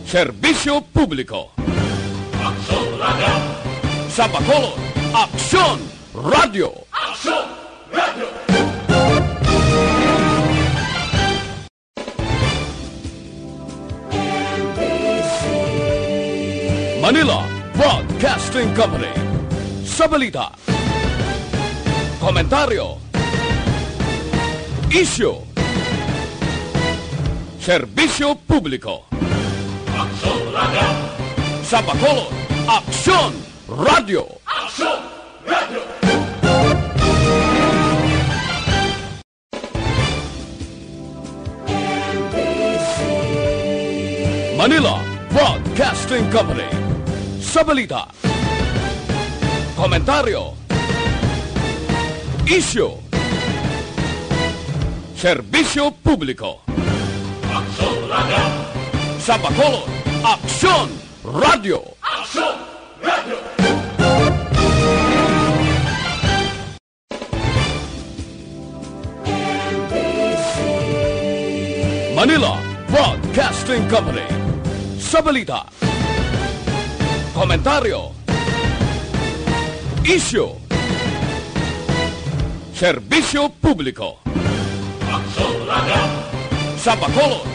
Serbisyo Publiko. Aksyon Radio! Sa Bacolod, Aksyon Radio! Aksyon Radio! Manila Broadcasting Company. Sa balita, komentaryo, isyu, serbisyo publiko. Aksyon Radio! Sa Bacolod, Aksyon Radio! Aksyon Radio! Manila Broadcasting Company. Sa balita, komentaryo, isyu, serbisyo publiko. Aksyon Radio! Sa Bacolod, Aksyon Radio! Aksyon Radio! Manila Broadcasting Company. Sa balita, komentaryo, isyu, serbisyo publiko. Aksyon Radio! Sa Bacolod,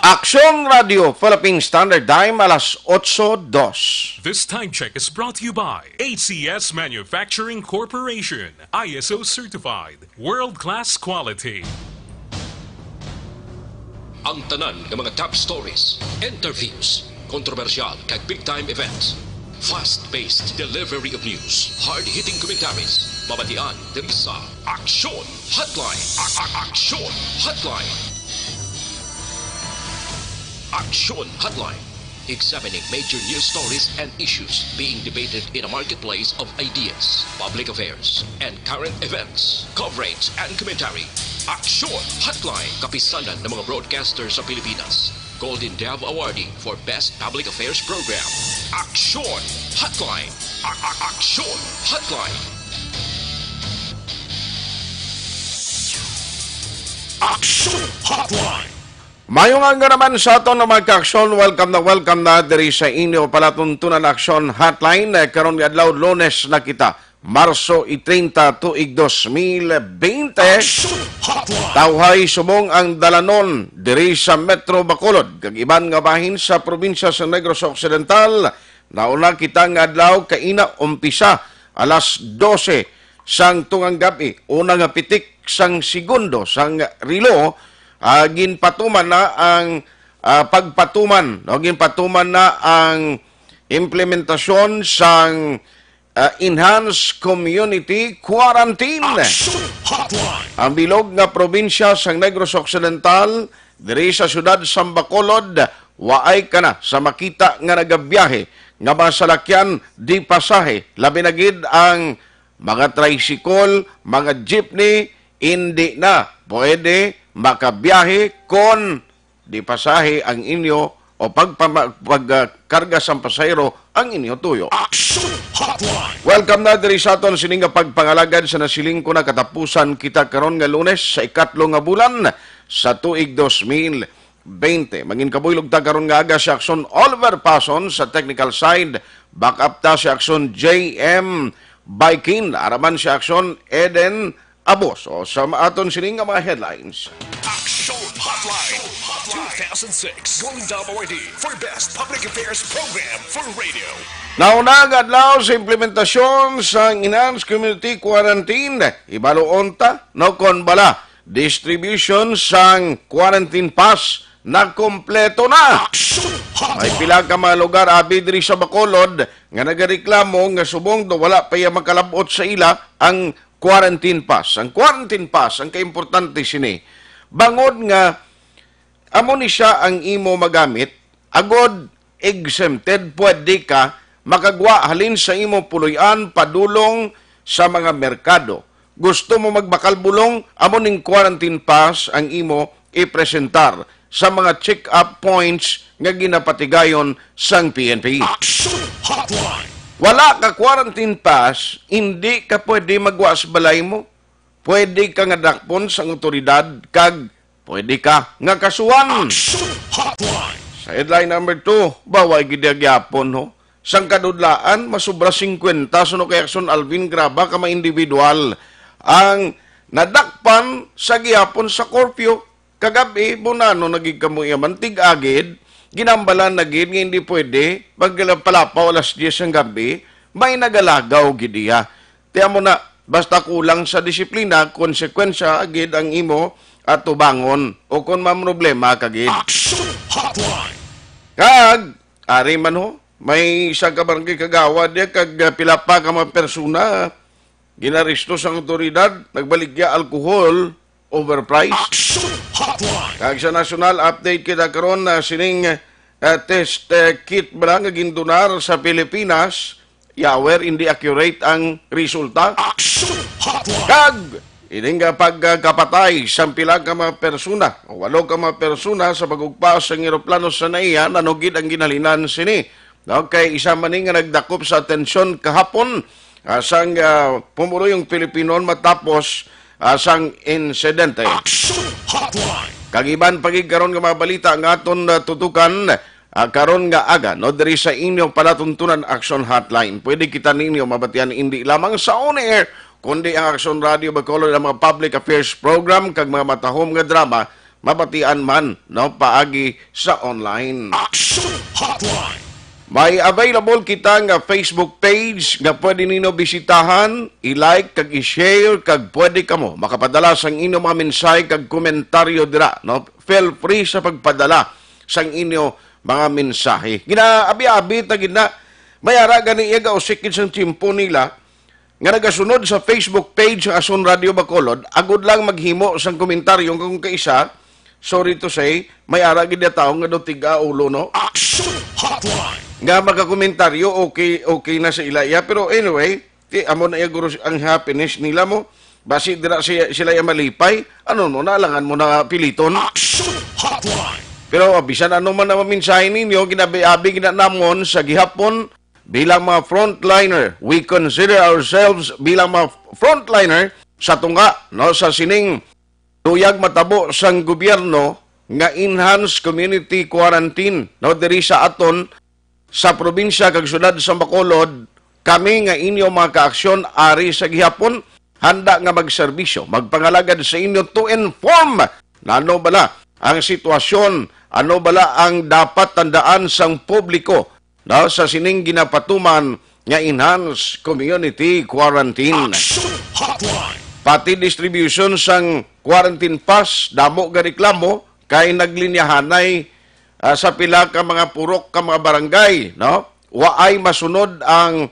Aksyon Radio, Philippine Standard Time, alas 8:02. This time check is brought to you by ACS Manufacturing Corporation, ISO certified, world-class quality. Ang tanan ng mga top stories, interviews, kontrobersyal kag big-time events, fast-paced delivery of news, hard-hitting commentaries, mabatian diri sa Aksyon Hotline. Aksyon Hotline. Aksyon Hotline. Examining major news stories and issues being debated in a marketplace of ideas, public affairs, and current events. Coverage and commentary. Aksyon Hotline. Kapisanan ng mga broadcasters sa Pilipinas. Golden Dove Awardee for Best Public Affairs Program. Aksyon Hotline. Aksyon Hotline. Aksyon Hotline. Mayong nga naman sa aton na magka-aksyon, welcome na diri sa inyo palatuntunan Aksyon Hotline. Karon nga adlaw Lunes na kita, Marso 30, tuig 2020. Tawhay subong ang dalanon diri sa Metro Bacolod, kag iban nga bahin sa probinsya sa Negros Occidental. Nauna kita nga adlaw kaina umpisa alas 12 sang tungang gabi, una nga pitik sang segundo sang rilo. Ginpatuman na ang ginpatuman na ang implementasyon sang enhanced community quarantine. Ang bilog nga probinsya sang Negros Occidental diri sa syudad sa Bacolod, waay ka na sa makita nga nagabiyahe nga masalakyan di pasahe, labi na gid ang mga tricycle, mga jeepney, hindi na pwede makabiyahe kon di pasahe ang inyo o pagkarga sa pasahero ang inyo tuyo. Welcome na diri sa aton sining nga pagpangalagad sa nasiling ko na katapusan kita karon nga Lunes sa ikatlo nga bulan sa tuig 2020. Mangin kabuylog ta karon nga aga si Aksyon Oliver Pason sa technical side, back up ta si Aksyon JM Baikin, araman si Aksyon Eden Abos. O sa aton sining nga mga headlines. Aksyon Hotline 2006 Golden Dove Awardee for Best Public Affairs Program for Radio. Naunang adlaw sa implementasyon sa Enhanced Community Quarantine, ibaloon ta no kon bala distribution sang quarantine pass na kompleto na. May pila ka mga lugar abi diri sa Bacolod nga nagareklamo nga subong do wala pa ya makalabot sa ila ang quarantine pass. Ang quarantine pass, ang kaimportante sini, bangod nga amo ni siya ang imo magamit, agod exempted, pwede ka makagwa halin sa imo puloy-an padulong sa mga merkado. Gusto mo magbakal bulong, amo ning quarantine pass ang imo ipresentar sa mga check-up points nga ginapatigayon sang PNP. Wala ka quarantine pass, hindi ka pwede magwa sa balay mo. Pwede ka nga dakpon sa otoridad, kag pwede ka nga kasuhan. Sa headline number 2, baway gidagyapon ho. Sang kadudlaan, masubra 50 suno kay Aksyon Alvin Graba ka mga individual ang nadakpan sa gihapon sa Corpio. Kagabi, bunano naging kamuyaman, tig-agid, ginambalan na gid nga hindi pwede, pagpalapaw alas 10 ang gabi, may nagalagaw gidiya. Tiya mo na, basta kulang sa disiplina, konsekwensya agid ang imo at tubangon o kung problema kagid. Aksyon Hotline. Kag, ari man ho, may isang kabarangay kagawad niya, kag pila pa ka mga persona, ginaristo sa otoridad, nagbaligya alkohol, overpriced. Aksyon Hotline. Kag sa national update kita karon na sining test kit ba nga gindunar sa Pilipinas, yawer hindi accurate ang resulta. Aksyon Hotline. Kag ining pagkapatay sa pila ka mga persona, o 8 ka mga persona sa pagugpas ng eroplano sa naiya, nanugid ang ginhalinan sini. No, kay isa man nga nagdakop sa atensyon kahapon sang pumulo yung Pilipino matapos sang insidente. Aksyon Hotline. Kagiban pagigkaron nga mga balita ang aton tutukan karon nga aga no diri sa inyong palatuntunan Aksyon Hotline. Pwede kita ninyo mabatian hindi lamang sa on air kundi ang Aksyon Radio Bacolod ang mga public affairs program kag mga matahom nga drama mabatian man no paagi sa online. Aksyon Hotline. May available kita nga Facebook page nga pwede ninyo bisitahan, i-like, kag i-share, kag pwede kamo makapadala sang inyo mga mensahe kag komentaryo dira. No? Feel free sa pagpadala sang inyo mga mensahe. Ginaabi-abi, tagina, mayara gani iyaga o sikid sang timpo nila nga nagasunod sa Facebook page ng Aksyon Radio Bacolod, agud lang maghimo sang komentaryo kung kaisa, sorry to say, mayara gid tao nga do tiga ulo, no? Aksyon Hotline. Nga magkakomentaryo, okay na sa ilaya. Pero anyway, amo na guro ang happiness nila mo. Basi dira sila yung malipay. Ano mo, naalangan mo na piliton. Aksyon Hotline. Pero bisan ano man na maminsahin ninyo, ginabi-abi ginanamon sa gihapon bilang mga frontliner. We consider ourselves bilang mga frontliner sa tunga, no, sa sining tuyag matabo sang gobyerno nga enhanced community quarantine. No, diri sa aton sa probinsya kag syudad sa Bacolod, kami nga inyo mga kaaksyon ari sa gihapon handa nga magserbisyo, magpangalagad sa inyo to inform na ano bala ang sitwasyon, ano bala ang dapat tandaan sang publiko no, sa sining ginapatuman nga enhanced community quarantine. Aksyon Hotline. Pati distribution sang quarantine pass, damo ga reklamo kay naglinyahanay sa pila ka mga purok ka mga barangay, no? Waay masunod ang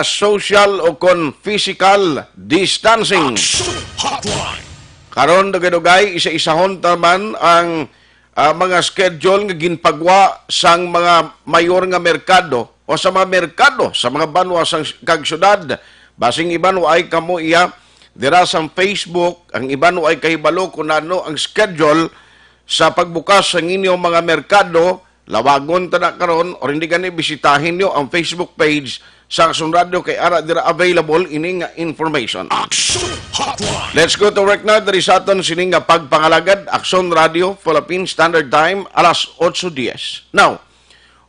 social o physical distancing. Aksyon Hotline. Karon dugay-dugay isa-isahon taman ang mga schedule nga ginpagwa sang mga mayor nga merkado o sa mga merkado sa mga banwa sang kag syudad. Basing iban waay kamo iya dira sa Facebook, ang iban waay kahibalo kung ano ang schedule sa pagbukas sa inyong mga merkado, lawagon ta na karon or hindi gani bisitahin nyo ang Facebook page sa Aksyon Radio kay ara dira available ining information. Aksyon Hotline. Let's go to work na diri sa aton sining nga pagpangalagad Aksyon Radio Philippine Standard Time alas 8:10. Now,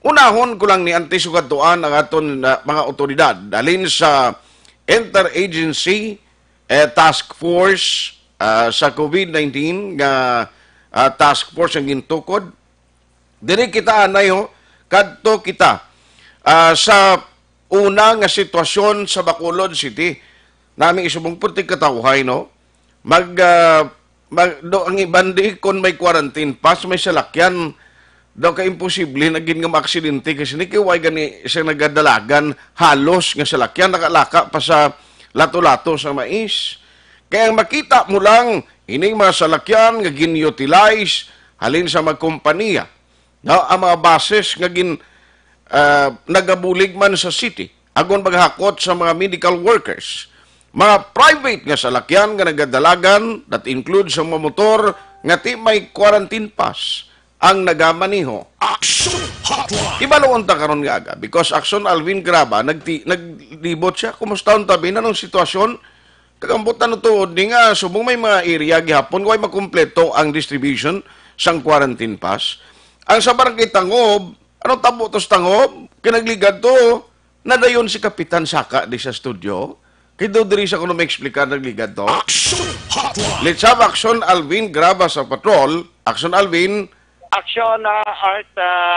unahon ko lang ni antisugatuan ang aton mga otoridad dalin sa Interagency Task Force sa COVID-19 nga task force ang gintukod. Diri kita anay kadto kita sa una nga sitwasyon sa Bacolod City. Nami isubong puti katawhay no. Do ang ibandi kon may quarantine pass may salakyan daw ka imposible na gin nga maaksidente kasi ni kiway gani siya nagadalagan halos nga salakyan nakalaka pa sa lato-lato sa mais. Kaya makita mo lang ining mga salakyan nga gin-utilize halin sa mga kompanya. No, ang mga bases nga nagabulig man sa city. Agon maghakot sa mga medical workers. Mga private nga salakyan nga nagadalagan that include sa mga motor nga ti may quarantine pass ang nagamaniho. Aksyon Hotline. Ibaloon ta karon nga aga because Aksyon Alvin Graba naglibot siya. Kumusta ang tabi na nung sitwasyon? Kagambutan no to di nga subong may mga area gihapon way makumpleto ang distribution sang quarantine pass. Ang sa barangay Tangob, anong tabo tos Tangob? Kinagligad to, nadayon si Kapitan Saka di sa studio. Kito diri sa kuno ma-explicar nagligad to. Let's have Aksyon Alvin graba sa patrol. Aksyon Alvin. Aksyon Art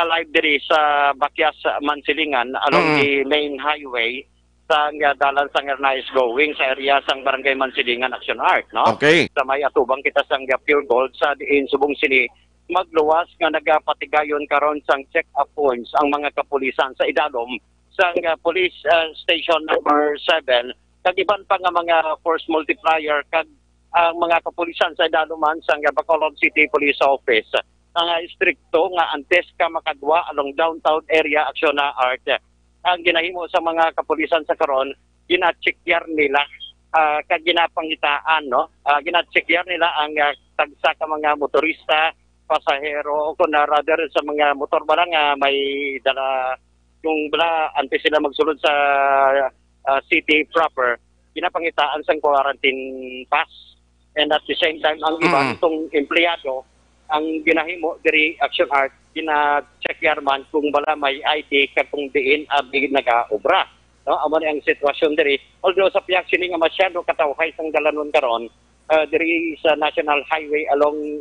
live diri sa Bakyas Mansilingan along the main highway sa dalan sang Ernais going sa area sang Barangay Mansilingan. Aksyon Art, no? Okay. Sa may atubang kita sang Pure Gold sa diin Subong Sini magluwas nga nagapatigayon karon sang check-up points ang mga kapulisan sa idalom sang police station number 7 kag iban pa nga mga force multiplier kag ang mga kapulisan sa idaluman sang Bacolod City Police Office ang stricto nga antes ka makadwa along downtown area. Aksyon na Art ang ginahimo sa mga kapulisan sa karon gina-checkyar nila kag ginapangitaan, no, gina-checkyar nila ang tagsa ka mga motorista, pasahero o kung rather sa mga motor ba nga may dala yung bala antes sila magsulod sa city proper, ginapangitaan sang quarantine pass. And at the same time, ang iba itong empleyado, ang ginahimo diri Aksyon Art, gina-check yarman kung bala may ID katong diin abig nag-aobra. No? Amo ang sitwasyon diri. Although sa piyak sini nga masyado katawhay sang dalanon karon, diri sa National Highway along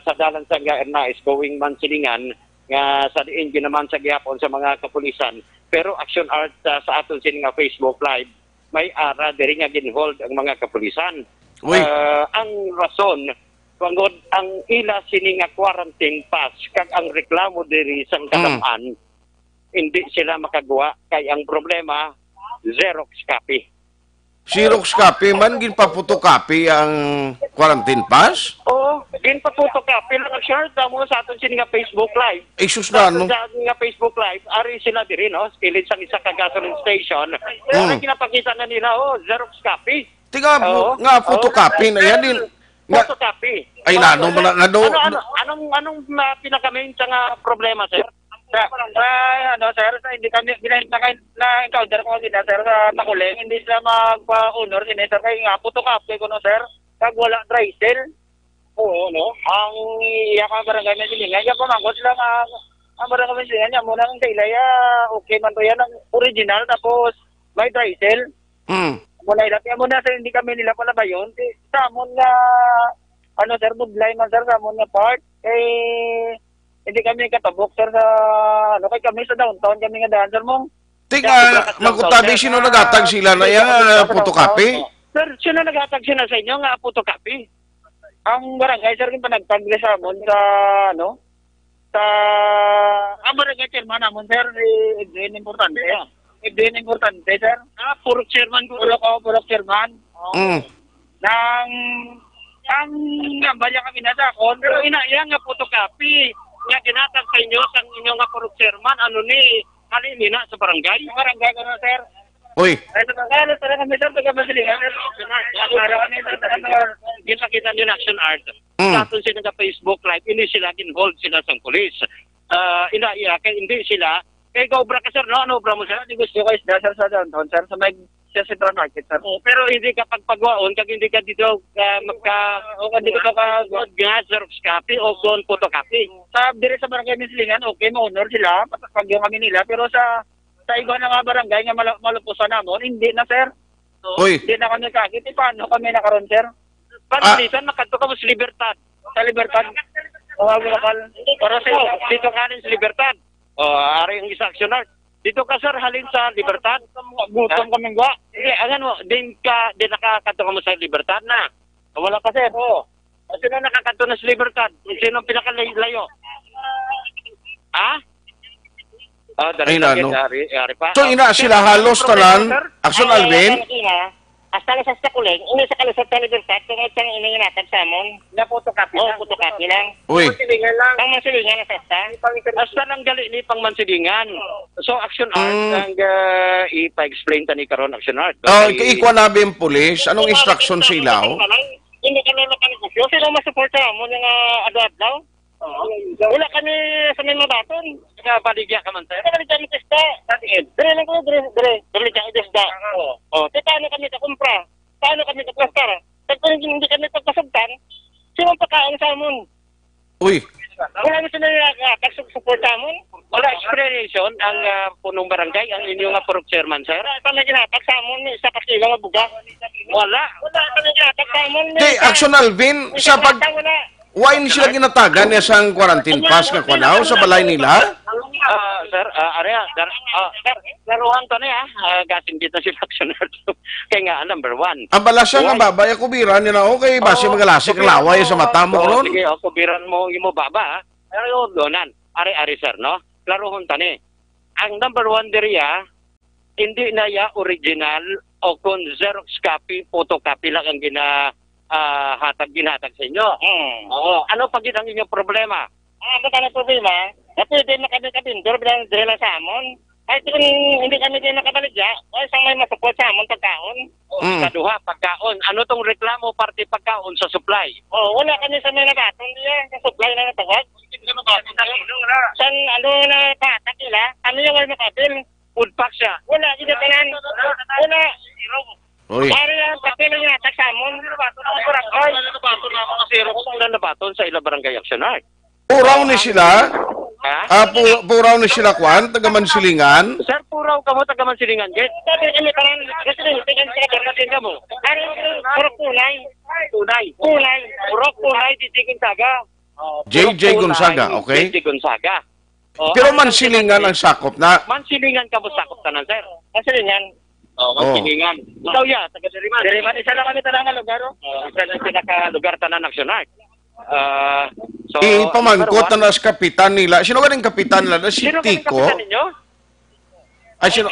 sa dalan sa Ernais going Mansilingan, nga sa diin ginaman sa gihapon sa mga kapulisan. Pero Aksyon Art sa aton sini nga Facebook Live, may ara diri nga ginhold ang mga kapulisan. Ang rason pangod ang ila sini nga quarantine pass kag ang reklamo diri sang kadapan, hindi sila makagawa kay ang problema Xerox copy. Xerox copy man ginpapotocopy ang quarantine pass? Oo, ginpapotocopy lang ang share mo sa aton sini nga Facebook Live. Sus na no. Sa aton nga Facebook Live, ari sila diri no, kilid sang isa ka gasoline station. Pero ginapakita na nila Xerox copy. Tiga nga photocopy na yan din. Photocopy. Ay nano man nga do. Anong pinaka-main nga problema, sir? Sir, hindi kami na-encounter ko sila, sir, sa Makuling. Hindi sila magpa-honor sila, sir. Kaya nga, photocopy ko, no, sir. Kag wala dry cell. Oo, no? Ang iyaka barangay na silingan. Kaya pamangkot sila nga, ang barangay na silingan niya, muna ang kailaya, okay man to yan, ang original, tapos may dry cell. Muna ilapia muna, sir, hindi kami nila pala ba yun? Sa amon nga, sir, budlay man, sir, sa amon nga part, hindi kami katabok, sir, sa, kay kami sa downtown, kami nga daan, sir, mong. Tiga, magutabi, sino nagatag sila na yan, photocopy? Sir, sino nagatag sila sa inyo nga photocopy? Ang barangay, sir, yung panagtagli sa amon, ang barangay chairman amon, sir, din importante, din importante, sir. Puro chairman ko. Puro chairman. Ang balya kami na sa akon, pero inaiya nga photocopy. Nga ginatag sa inyo, sa inyo nga puro chairman, halimina sa barangay. Yung barangay ko na, sir. Uy. Ay, sa barangay, sir, kami, sir, taga-Masilingan. Ginakita nyo na Aksyon Art. Sa aton sila sa Facebook Live, hindi sila ginhold sila sa polis. Inaiya, kaya hindi sila. Kaya obra ka, sir, no? Ano obra mo, sir? Hindi gusto ko isda, sir, sa downtown, sir, sa may sa Central Market, sir. Pero hindi ka pagpagwaon, kag hindi ka dito hindi ka ka-good nga, Xerox copy o doon photocopy. Sa dire sa barangay Mislingan, okay, ma-honor sila, patagpagyo kami nila, pero sa iba na nga barangay nga malupusan namon, hindi na, sir. So, hindi na kami kakit. Paano kami nakaroon, sir? Panalitan, nakadto ka mo sa Libertad. Sa Libertad, para sa dito ka rin sa Libertad. Ari ang isa Aksyon Art. Dito ka, sir, halin sa Libertad. Gutom kaming gwa. Din nakakato ka mo sa Libertad na. Wala ka, sir. Sino nakakato na sa Libertad? Sino pinakalayo? Ay na, no? So, ina sila halos tanan, Aksyon Alvin? Hasta sa Kuling, ini sa kalusot sa Libertad, kung ito ang ininginatag sa amon. Na photocopy lang. Photocopy lang. Uy. Pang Mansilingan na festa. Hasta lang gali ni pang Mansilingan. So, Aksyon Art, ang ipa-explain ta ni karon Aksyon Art. Ikaw na yung police, anong instruction sa ilaw? Hindi kami makanegosyo. Sino masupport sa amon yung adlaw? Wala kami sa may mabaton. Baligya ka man, sir? Baligya kami testa. Dire lang kami, dire. Baligya kami testa. Paano kami kakumpra? Paano kami kaplastar? Kung hindi kami pagkasabtan, sino pagkain sa amon? Uy. Wala mo sila nagkatag sa support mo? Wala explanation ang punong barangay, ang inyong approved chairman, sir? Wala pa nagkatag sa amon, isa pa sila nga buga. Wala. Wala pa nagkatag sa amon. Di, Aksyon Alvin, sa pag... Why ni sila ginatagan niya sang quarantine pass nga kwanaw sa balay nila? Sir, laruhan to na gasing dito si Factioner. Kaya nga, number 1. Ang balasa nga babay, kubiran niya na okay, base magalasik ang laway sa mata mo ron. Sige, kubiran mo yung baba, pero donan. Ari-ari, sir, no? Laruhan to na. Ang number 1 diriya, hindi na ya original o kung Xerox copy, photocopy lang ang ginhatag sa inyo. Oo. Ano pag ang inyong problema? Ano ka na problema? Na pwede na kami kabindor bilang dahil sa amon. Kahit kung hindi kami din nakabaligya, ay isang may masuport sa amon pagkaon. Kaduha, pagkaon. Ano tong reklamo parte pagkaon sa supply? Wala kami sa may nabaton diya. Sa supply na natawag. San ano na patak nila? Kami yung may makabil. Food pack siya. Wala, hindi tanan. Wala. Oy. Pare yan, papel yung natak sa amon. Nabaton sa ilang barangay aksyonar. Puraw ni sila, Ha? puraw ni sila kwan, taga-Mansilingan. Sir, puraw ka mo, taga-Mansilingan, Jet. Sabi kami parang kasi tingin ka Pagkatin ka mo. Pare, purok tunay. Tunay. Tunay. Purok tunay, titigin taga. JJ Gonzaga, okay? JJ Gonzaga. Pero Mansilingan ang sakop na. Mansilingan ka mo sakop tanan, sir. Mansilingan. Mansilingan. Ikaw ya, taga Diriman. Diriman, isa lang kami tanang lugar. Isa lang sila ka lugar tanan aksyonar. So, Ipamangkot na sa kapitan nila. Sino ka rin kapitan nila? Si Sino kaming Tico. kapitan ninyo? Ay, sino?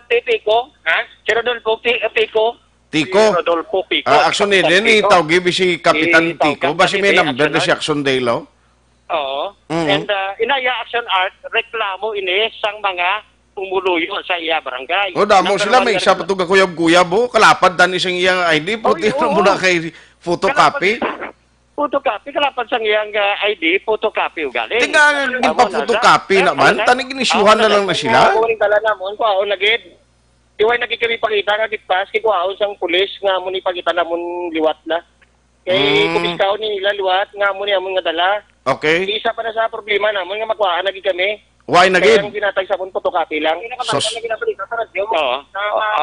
Pico. Ha? Si Rodolfo Pico. Tico. Si Rodolfo Pico. Aksyon nila, ni tawgi si Kapitan Tico. Basi may number na si Aksyon Aksyon Daylo. Oo. Mhm. And inaya Action Art, reklamo ini sang mga pumuluyo sa iya barangay. O, damo Number sila. one May na isa pa ito kuyab-kuyab. Kalapad dan isang iyang ID. Puti oo. mo na kay photocopy. Photocopy, kalapan sang iyang ID, photocopy ugali. Tingnan, photocopy naman. Tanig inisyuhan na lang na sila. Kunin tala namon, kuhaon lagid. Iway naging kami pakita na ditpas, kay kuhaon sang pulis, nga mo ni pakita namon liwat na. Kay kumiskaw ni nila liwat, nga mo ni amon nga dala. Okay. Isa pa na sa problema namon nga makuhaan lagi kami. Why na Kaya gid? ang ginatag sa amon photocopy lang. Sos. Oo.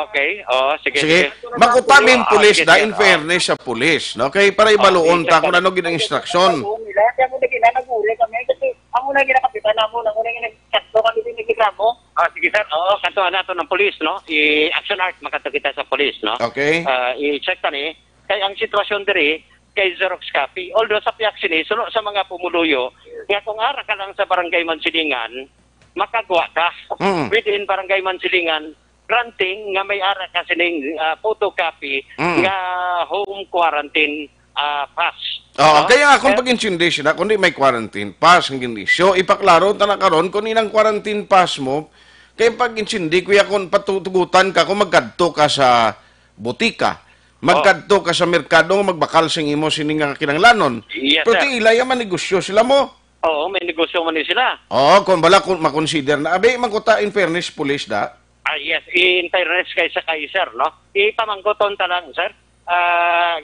Okay. Sige. Sige. Makutaming pulis sige, na in fairness sa pulis. No? Kaya para ibaluon ta kung ano ginang instruksyon. Nila, kaya mo na ginanaguli kami kasi ang una ginakapitan namon, ang una ginagkatlo kami din nagreklamo. Sige sir. Oo, katuan nato ng pulis, no? I-action art, makato kita sa pulis, no? Okay. I-check tani. Kaya ang sitwasyon diri, kay Xerox copy. Although sa piaksin suno sa mga pumuluyo, nga kung ara ka lang sa barangay Mansilingan, makagawa ka. Within barangay Mansilingan, granting nga may ara ka sining photocopy nga home quarantine pass. Kaya nga kung pag-insindi sila, kundi may quarantine pass ang gindisyo, ipaklaro ta na karon kung inang quarantine pass mo, kaya pag-insindi, kuya kung patutugutan ka, kung magkadto ka sa butika, magkadto ka sa merkado, magbakal sing imo sining nga kinanglanon. Yes, pero sir. ti ilaya man negosyo sila mo. Oo, may negosyo man sila. Kung bala kung makonsider na, abe, magkuta in fairness, police da. Yes, in fairness kay sa sir, no? Ipamangkoton ta lang, sir.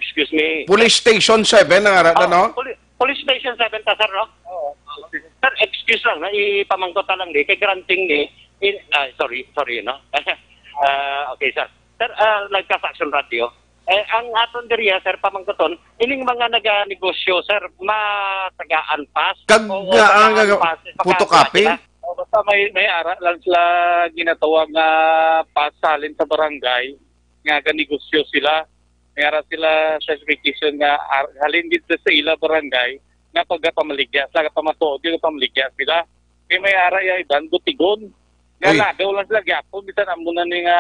Excuse me. Police Station 7, ang arada, no? Police Station 7 ta, sir, no? Oo. Sir, excuse lang, no? Ipamangkotan lang di, kay granting ni, sorry, no? Okay, sir. Sir, nagka-Action Radio. Ang aton diriya, sir, pamangkoton, ining mga naganegosyo, sir, matagaan pass. Photocopy? Basta may ara lang sila ginatawag nga pasalin sa barangay nga ganegosyo sila. May ara sila certification nga halin dito sa ila barangay nga pagpamaligya sila, pamatuod yung pamaligya sila. Kaya may ara ya iban gutigon. Nga lagaw lang sila gyapon, bisan amo na ni nga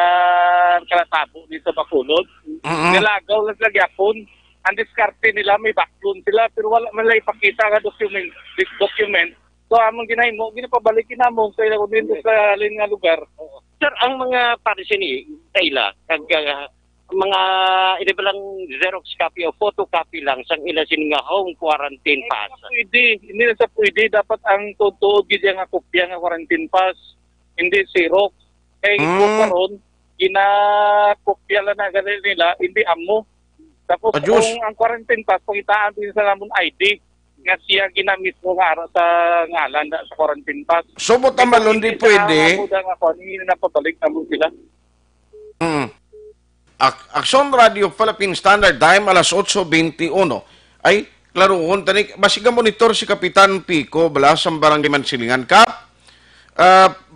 kalatabo ni sa Bacolod. Nilagaw lang sila gyapon. Ang diskarte nila may background sila pero wala man lang ipakita nga document. So among ginahimo, ginapabalikin namo sa ila kunin sa halin nga lugar. Sir, ang mga parisi ni Tayla, kag mga inibalang Xerox copy o photocopy lang sang ila sining nga home quarantine pass. Pwede, hindi na sa pwede. Dapat ang totoo gid nga kopya nga quarantine pass. Hindi Xerox. Kaya ito karon ginakopya lang na ganun nila, hindi amo. Tapos kung ang quarantine pass, pakitaan din sa namon ID. nga siya ginamit mo nga ara sa ngalan sa quarantine pass. Subot ang malon di pwede. Ako, hindi na napabalik na mo sila. Aksyon Radio Philippine Standard Time alas 8:21. Ay, klarohon tani basiga monitor si Kapitan Pico balas ang barangay Mansilingan Kap.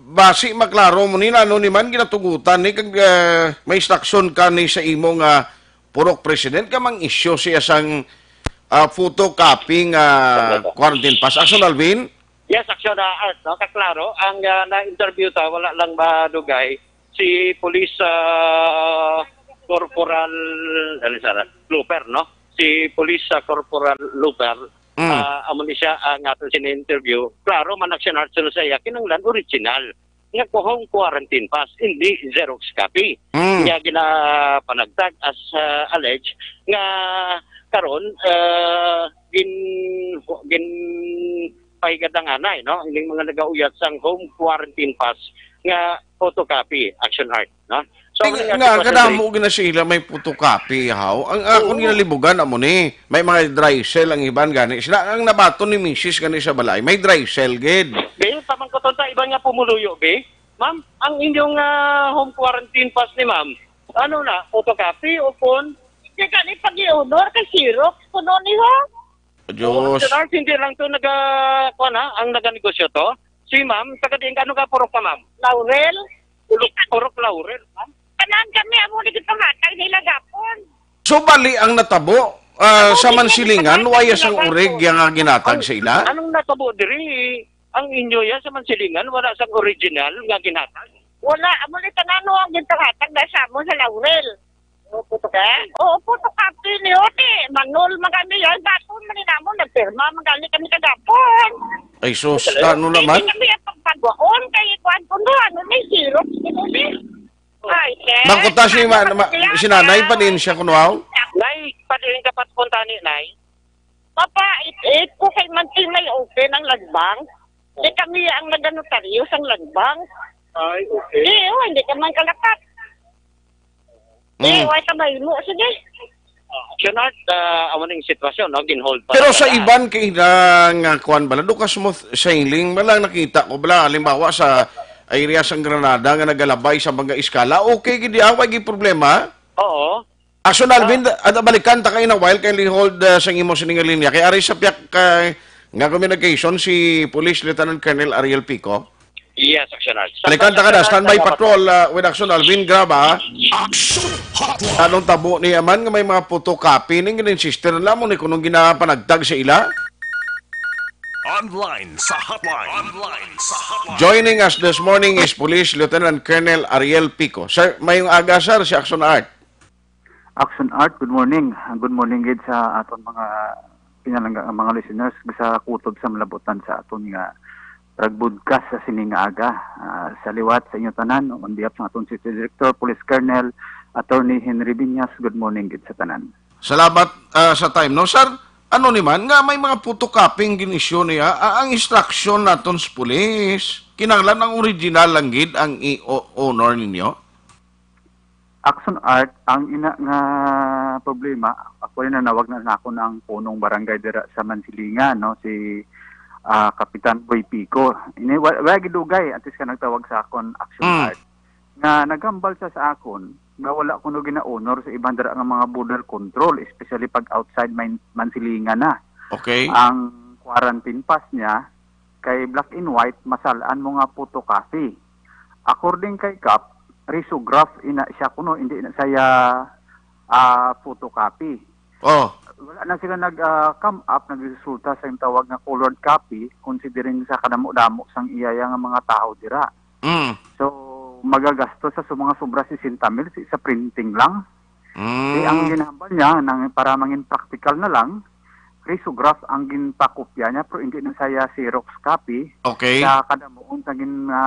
Basi maklaro mo nila ano ni man ginatugutan ni kag may instruction ka ni sa imong purok president ka mang issue siya sang photocopying quarantine pass. Aksyon Alvin? Yes, Aksyon Art, no? Kaklaro, ang na-interview ta, wala lang madugay, si Police Corporal Looper, no? Si Police Corporal Looper, amo ni siya ang ato sin-interview. Klaro, man Aksyon Art sila sa kinanglan original. Nga kuhong quarantine pass, hindi Xerox copy. Nga ginapanagtag as alleged nga karon gin pahigadanganay no hindi mga nagauyat sang home quarantine pass nga photocopy Action Art no so nga kadamo gina sila may photocopy haw ang akon ginalibugan amo ni may mga dry cell ang iban gani sila ang nabaton ni Mrs. gani sa balay may dry cell gid be tamang ko tonta iban nga pumuluyo be ma'am ang inyong home quarantine pass ni ma'am ano na photocopy o phone kaya kani pag-i-honor kay Xerox kuno niya. Diyos. Hindi lang to ang naganegosyo to. Si ma'am, taga-diin ka, ano ka purok pa ma'am? Laurel? Purok Laurel, ma'am? Kanan kami, amo ni kitang hatay nila gapon. So bali ang natabo sa Mansilingan, waya sang urig yang ginatag sa ila? Anong natabo diri? Ang inyo yan sa Mansilingan, wala sang original nga ginatag? Wala, amo ni tanano ang ginatag dahil sa mo sa Laurel. Puto ka? Oo, puto copy ni Ote. Manol magani yan. Gapon maninamo, nagpirma. Magali kami kagapon. Ay sus, ano naman? Hindi kami pagpagwaon. Kaya kuwan ko no, ano ni Xerox. Ay, sir. Bangkota si nanay pa din siya kunaw? Nay, padirin ka pat punta ni Nay. Papa, it ko kay manting may open ang lagbang. Hindi kami ang naganotaryo sang lagbang. Ay, okay. Hindi ka man kalakat. Why tamay mo? Sige. Cannot, awaning sitwasyon, no? Ginhold pa. Pero sa iban kay nga kuan bala, dukas mo sailing, malang nakita ko bala, halimbawa sa area sang Granada nga nagalabay sa mga iskala, okay, gidi away gi problema. Oo. Aksyon Alvin, balikan ta kay na while kay hold sa imo sininga linya, kay ari sa piyak nga communication si Police Lieutenant Colonel Ariel Pico. Yes, Action Art. Balikan ta kada, standby patrol with Aksyon Alvin, graba. Aksyon Hotline. Anong tabo ni Aman nga may mga photocopy ning gin-insister nila mo ni kunong ginapanagtag sa ila? Online sa hotline. Joining us this morning is Police Lieutenant Colonel Ariel Pico. Sir, mayong aga sir si Action Art. Action Art, good morning. Good morning gid sa aton mga pinalangga mga listeners sa kutob sa malabutan sa aton nga broadcast sa sining aga. Sa liwat sa inyo tanan on behalf sa aton City Director, Police Colonel Attorney Henry Binyas, good morning gid sa tanan. Salamat sa time. No, sir, ano naman nga may mga photocopying ginisyo niya ang instruction naton sa police. Kinanglan ang original lang gid ang i-honor ninyo? Action Art, ang ina nga problema, ako rin nanawag na ako ng punong barangay dira sa Mansilingan, no? Si Kapitan Boy Pico. Wala gidugay, at least ka nagtawag sa akon Action Art. Nga nagambal sa akon, nga wala ko no gina-honor sa ibang dara nga mga border control, especially pag outside Mansilingan na. Okay. Ang quarantine pass niya, kay black and white, masalaan mo nga photocopy. According kay Kap, risograph ina siya kuno, hindi na saya photocopy. Oh. Wala na sila nag-come up, nagresulta sa yung tawag na colored copy, considering sa kadamo-damo sang iyaya nga mga tao dira. So, magagasto sa mga sobra 60,000 sa printing lang. Ang ginahambal niya, para mangin practical na lang, risograph ang ginpakopya niya, pero hindi na saya Xerox copy. Okay. Sa kadamoong sa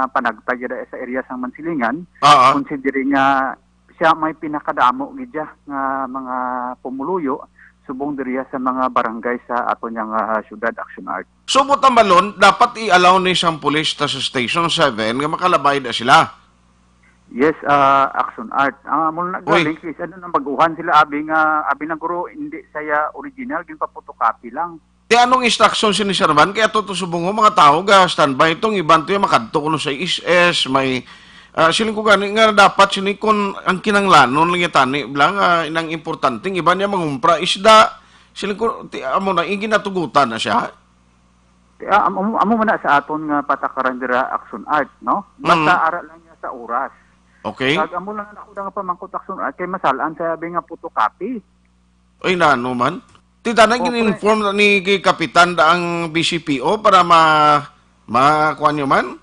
panagtag sa area sang Mansilingan, considering siya may pinakadamo gidya nga mga pumuluyo, subong diriya sa mga barangay sa ato niyang syudad Action Art. Subot ang balon, dapat i-allow ni isang police sa Station 7 nga makalabay na sila. Yes, Action Art. Mula nagaling, ano nang baguhan sila, abi na guro, hindi saya original, ginpa photocopy lang. Di anong instruction si Sir Van? Kaya to subong mo mga tao ga standby itong iban to yung makadto kuno sa ISS, may siling ko gani nga dapat sinikon ang kinanglanon lang tani bilang inang importanteng iban niya mangumpra isda. Siling ko amo na iginatugutan na siya. Amo man na sa aton nga patakaran dira Aksyon Art, no? Basta ara lang niya sa oras. Okay. Kag amo lang ako nga pamangkot Aksyon Art kay masalaan sa abi nga photocopy. Oy nano man. Tita na gin-inform na ni kay Kapitan da ang BCPO para makuha nyo man?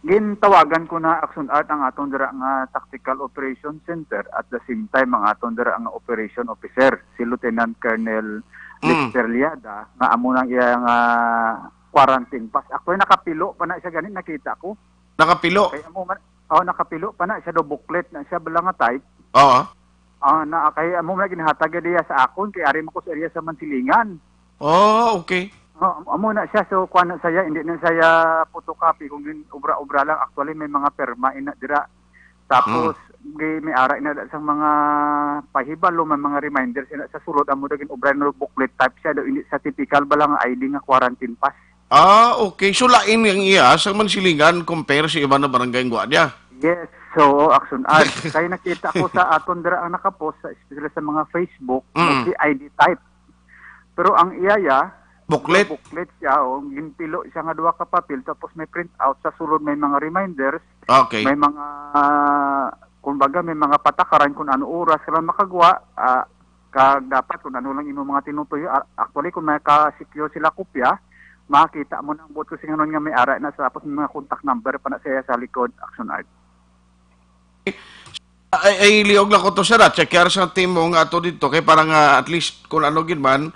Gintawagan ko na Aksyon Art ang aton dira nga Tactical Operation Center at the same time ang aton dira nga Operation Officer, si Lieutenant Colonel Lester Liada, nga amo nang iya nga quarantine pass. Ako nakapilo pa na siya ganin, nakita ko. Nakapilo? Kaya amo man, nakapilo pa na siya do booklet na siya bala nga type. Oo. Na kaya amo man ginahatag diya sa akon kay ari mo ko sa area sa Mansilingan. Oh, okay. Amo na siya so kuan na saya hindi na saya photocopy kung obra-obra lang actually may mga perma ina dira. Tapos may ara ina sa mga pahibalo may mga reminders ina sa sulod amo dagin obra no booklet type siya do hindi sa typical ba lang ID nga quarantine pass. Okay. So lain yang iya sa Mansilingan compare sa iba na barangay Guardia. Yes. So, Aksyon Art. Kaya nakita ko sa aton dira ang nakapost, especially sa mga Facebook, si ID type. Pero ang iyaya, booklet siya, ginpilo siya nga duha ka papel, tapos may print out, sa sulod may mga reminders, okay. may mga, kumbaga may mga patakaran kung ano oras sila makagawa, kag dapat kung ano lang imo mga tinutuyo. Actually, kung may ka-secure sila kopya, makita mo nang buot ko singanon nga may ara na sa tapos may mga contact number pa na siya sa likod, Aksyon Art. Ay liog lang ko to sir at check sa team mo nga ato dito kay parang at least kung ano gid man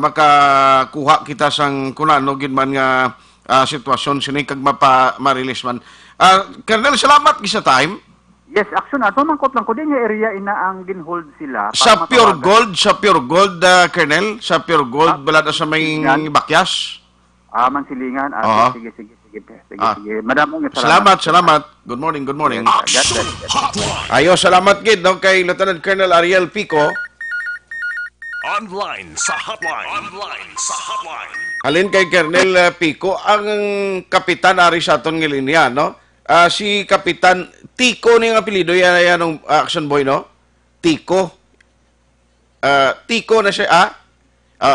makakuha kita sang kung ano gid man nga sitwasyon sini kag ma-release man. Colonel, salamat gisa time. Yes, Aksyon Art. Mangkot lang ko din nga area ina ang ginhold sila. Sa Pure Gold, Colonel, sa Pure Gold balada sa may bakyas. Mansilingan. Sige. Sige. Madamong Salamat. Good morning. Ayo, salamat gid no kay Lieutenant Colonel Ariel Pico. Online sa hotline. Halin kay Colonel Pico ang kapitan ari sa aton nga linya, no? Si Kapitan Tico ni ang apelyido yan ng Action Boy, no? Tico. Tico na siya,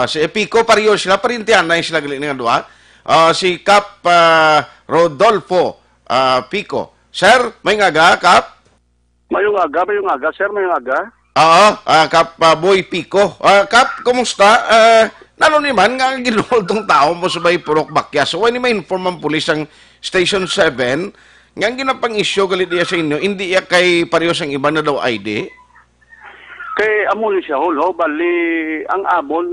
si Pico pareho sila, parintihan na sila galing nga duha. Si Cap Rodolfo Pico. Sir, may ngaga, Cap? Mayong aga, sir, mayong aga. Cap Boy Pico. Cap, kumusta? Nano naman nga ang ginuholdong tao mo sa may purok bakya. So, when may inform ang pulis ang Station 7, nga ginapang-issue galit niya sa inyo, hindi iya kay pareho sang iba na daw ID? Kay amon siya holo, bali ang amon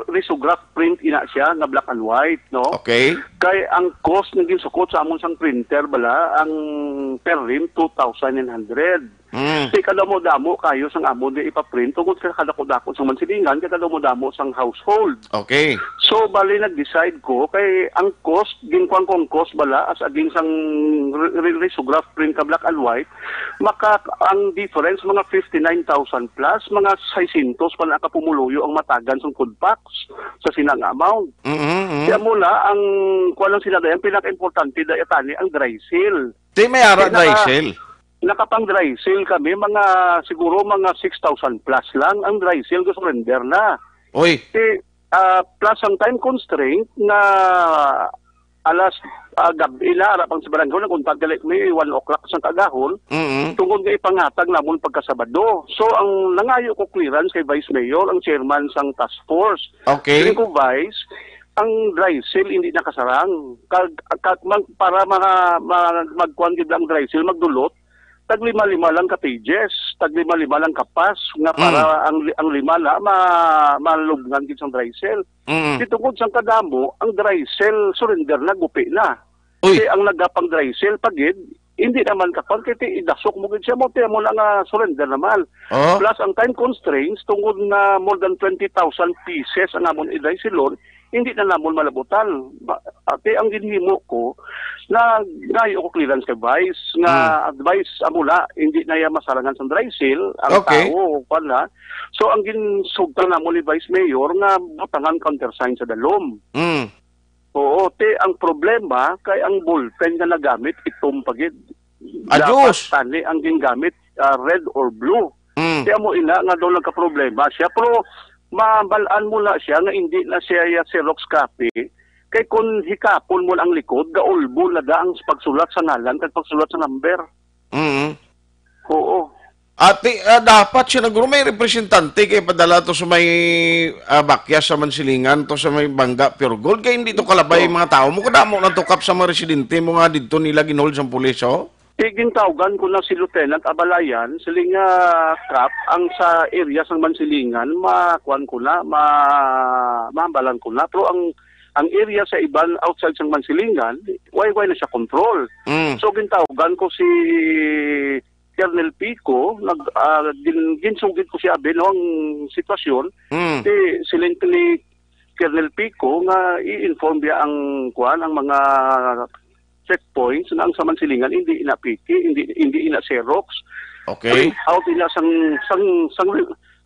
risograph print ina siya na black and white, no? Okay. Kay ang cost ng ginsukot sa amon sang printer bala ang per rim 2,900. Kay kada mo damo kayo sang amon di ipaprint tungod sa kada ko dako sang Mansilingan, kay kada mo damo sang household. Okay. So bali nag-decide ko kay ang cost ginkuan kong cost bala as aging sang risograph print ka black and white, maka ang difference mga 59,000 plus, mga 600 pa na kapumuluyo ang matagan sa code packs sa sinang amount. Kaya mula, ang kuha lang sila dayan, pinaka-importante dayan tani, ang dry seal. Di may ara dry seal? Nakapang dry seal kami, siguro mga 6,000 plus lang ang dry seal ko surrender na. Uy. Plus ang time constraint na alas gabi na arapang sa barangay na kontak galit may 1 o'clock sa kagahon tungkol nga ipangatag namon pagkasabado. So ang nangayo ko clearance kay Vice Mayor ang chairman sang task force. Okay. Ko Vice ang dry seal hindi nakasarang para magkuan gid ang dry seal magdulot tag 5 lang ka pages, tag 5 lang ka pass nga para ang 5 na malubngan gid sang dry seal. Tungkol sang kadamo, ang dry seal surrender na gupi na. Kasi ang nagapang dry seal pagid hindi naman kapag kiti idasok mo gid siya mo mo lang surrender naman. Plus ang time constraints tungod na more than 20,000 pieces ang amon i-dry sealon, hindi na namon malabutan. Ate ang ginhimo ko ngayo ko clearance kay Vice nga advice amula hindi na ya masarangan sa dry seal ang tao pala. So ang ginsugtan na mo ni Vice Mayor nga butangan countersign sa dalom. Oo, ang problema kay ang ballpen nga nagamit itom pagid. Dapat tali ang gingamit red or blue. Kaya mo ina nga daw nagka-problema siya pero mabalaan mo na siya nga hindi na siya Xerox copy. Kay kung hikapon mo ang likod, gaulbo na ang pagsulat sa ngalan at pagsulat sa number. Oo. Ate, dapat siya may representante kay padala to sa may bakya sa Mansilingan, to sa may Bangga, Pure Gold. Kaya hindi to kalabay mga tao mo. Kada mo natukap sa mga residente mo nga dito nila ginhold sa pulis, oh? Gintawagan ko na si Lieutenant Abalayan, siling Kap, ang sa area sa Mansilingan, makuan ko na, mahambalan ko na. Pero ang area sa iban outside sa Mansilingan, way na siya control. So gintawagan ko si Colonel Pico, ginsugid ko siya no ang sitwasyon. Siling ni Colonel Pico nga i-inform dia ang mga checkpoints na ang sa Mansilingan hindi inapiki, hindi ina Xerox. Okay. Out ina sang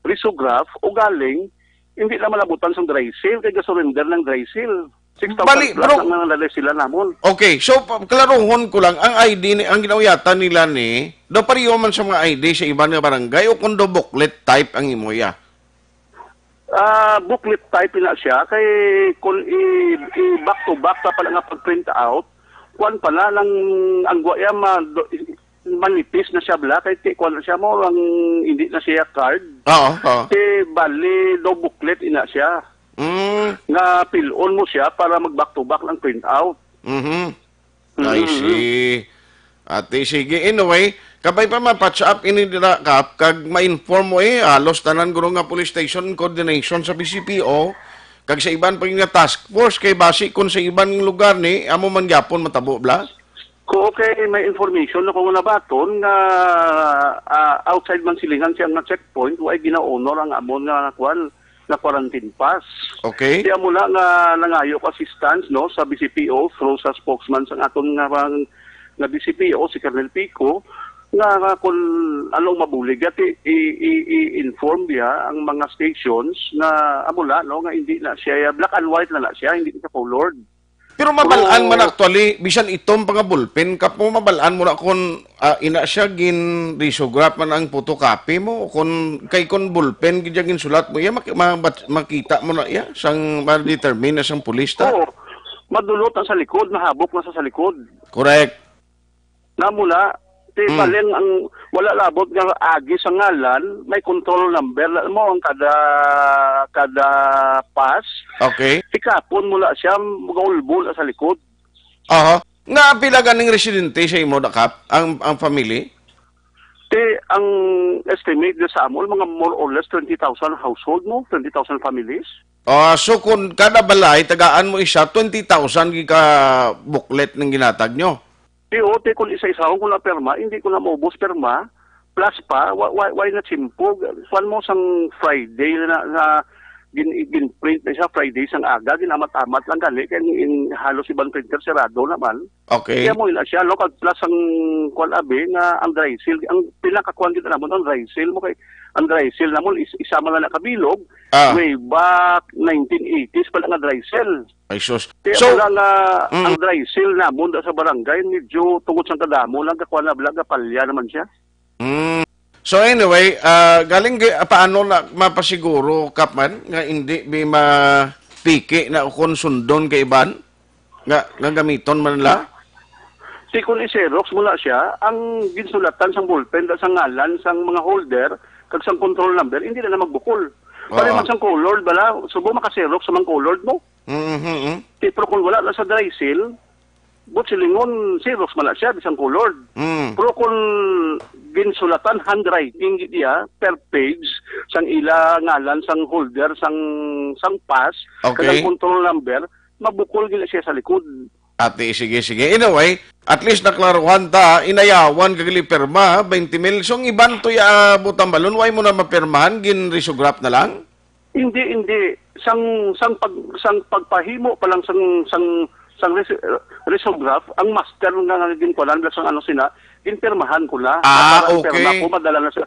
risograph o galing hindi na malabutan sa dry seal kaya surrender ng dry seal. 6,000 plus ang nangalala sila namon. Okay, so klaruhon ko lang, ang ID, ang ginawiyatan nila ni, do pariyo man sa mga ID sa iba nga barangay o kundo booklet type ang imoya? Booklet type na siya, kay kung back to back pa pala nga pag-print out, kuwan pala lang ang guaya manipis na siya bla kay kuwan na siya mo ang hindi na siya card. Bali do booklet ina siya. Nga pilon mo siya para mag back to back lang print out. I see. Ate, sige. Anyway, kabay pa ma-patch up ini dira Kap kag ma-inform mo halos tanan guro nga police station coordination sa BCPO kag sa iban pag nga task force kay basi kun sa iban lugar ni amo man gyapon matabo bla. Okay, may information na kung nabaton na outside Mansilingan siya nga checkpoint, way gina-honor ang amon nga kwan na quarantine pass. Okay. Kaya mula nga nangayo assistance no sa BCPO through sa spokesman sa aton nga BCPO si Colonel Pico nga kung anong mabulig at i-inform dia ang mga stations na amula no nga hindi na siya black and white na siya, hindi siya colored. Pero mabalaan man actually, bisan itong mga bullpen, kapo mabalaan mo na kung ina siya gin risograph man ang photocopy mo, kung kay kon bullpen gin sulat mo, makita mo na sang ma-determine na sang pulis ta. Oo, madulot na sa likod, nahabok na sa likod. Correct. Namula, baleng ang wala labot nga agi sa ngalan, may control number mo ang kada pass. Okay. Ikapon mula siya magulbol sa likod. Nga pila ganing residente sa imo Kap ang family? Ang estimate sa amol mga more or less 20,000 household mo, 20,000 families. So kung kada balay tagaan mo isa 20,000 ka booklet ng ginatag nyo. Kung isa-isa ko na perma, hindi ko na maubos perma, plus pa, why na simpo? Kuan mo sang Friday na gin-print na siya, Friday sang aga, ginamat-amat lang gali, kaya halos ibang printer sirado naman. Okay. Kaya mo ila siya, local plus ang kuan abi, nga ang dry seal, ang pinakakuan kita naman, ang dry seal mo kay, ang dry seal naman, isama na nakabilog, way back 1980s pala nga dry seal. Ay sus. So, ang dry seal na munda sa barangay, medyo tungkol sa kadamo lang, kakuha na blaga, palya naman siya. So anyway, galing paano na mapasiguro, Kapman, nga hindi may mapiki na kung sundon kay iban? Nga gamiton man la? Kung i-Xerox mula siya, ang ginsulatan sang ballpen, sa ngalan, sang mga holder, kag sang control number, hindi na magbukol. Pari man sang colored, bala, subo maka-Xerox sa mga colored mo. Pero kung wala na sa dry seal, but silingon, Xerox man siya, bisang colored. Pero kung ginsulatan, handwriting diya, per page, sang ila ngalan, sang holder, sang pass, kag control number, mabukol gila siya sa likod. Ate, sige. Anyway, at least naklaruhan ta, inayawan kagili perma, 20 mil. So, ang iban to butang balon, why mo na mapirmahan, gin-risograph na lang? Hindi. Sang pagpahimo pa lang sang sang risograph, ang master nga naging kulan, sang ano sina, inpermahan ko na. Okay. Ko, madala na siya.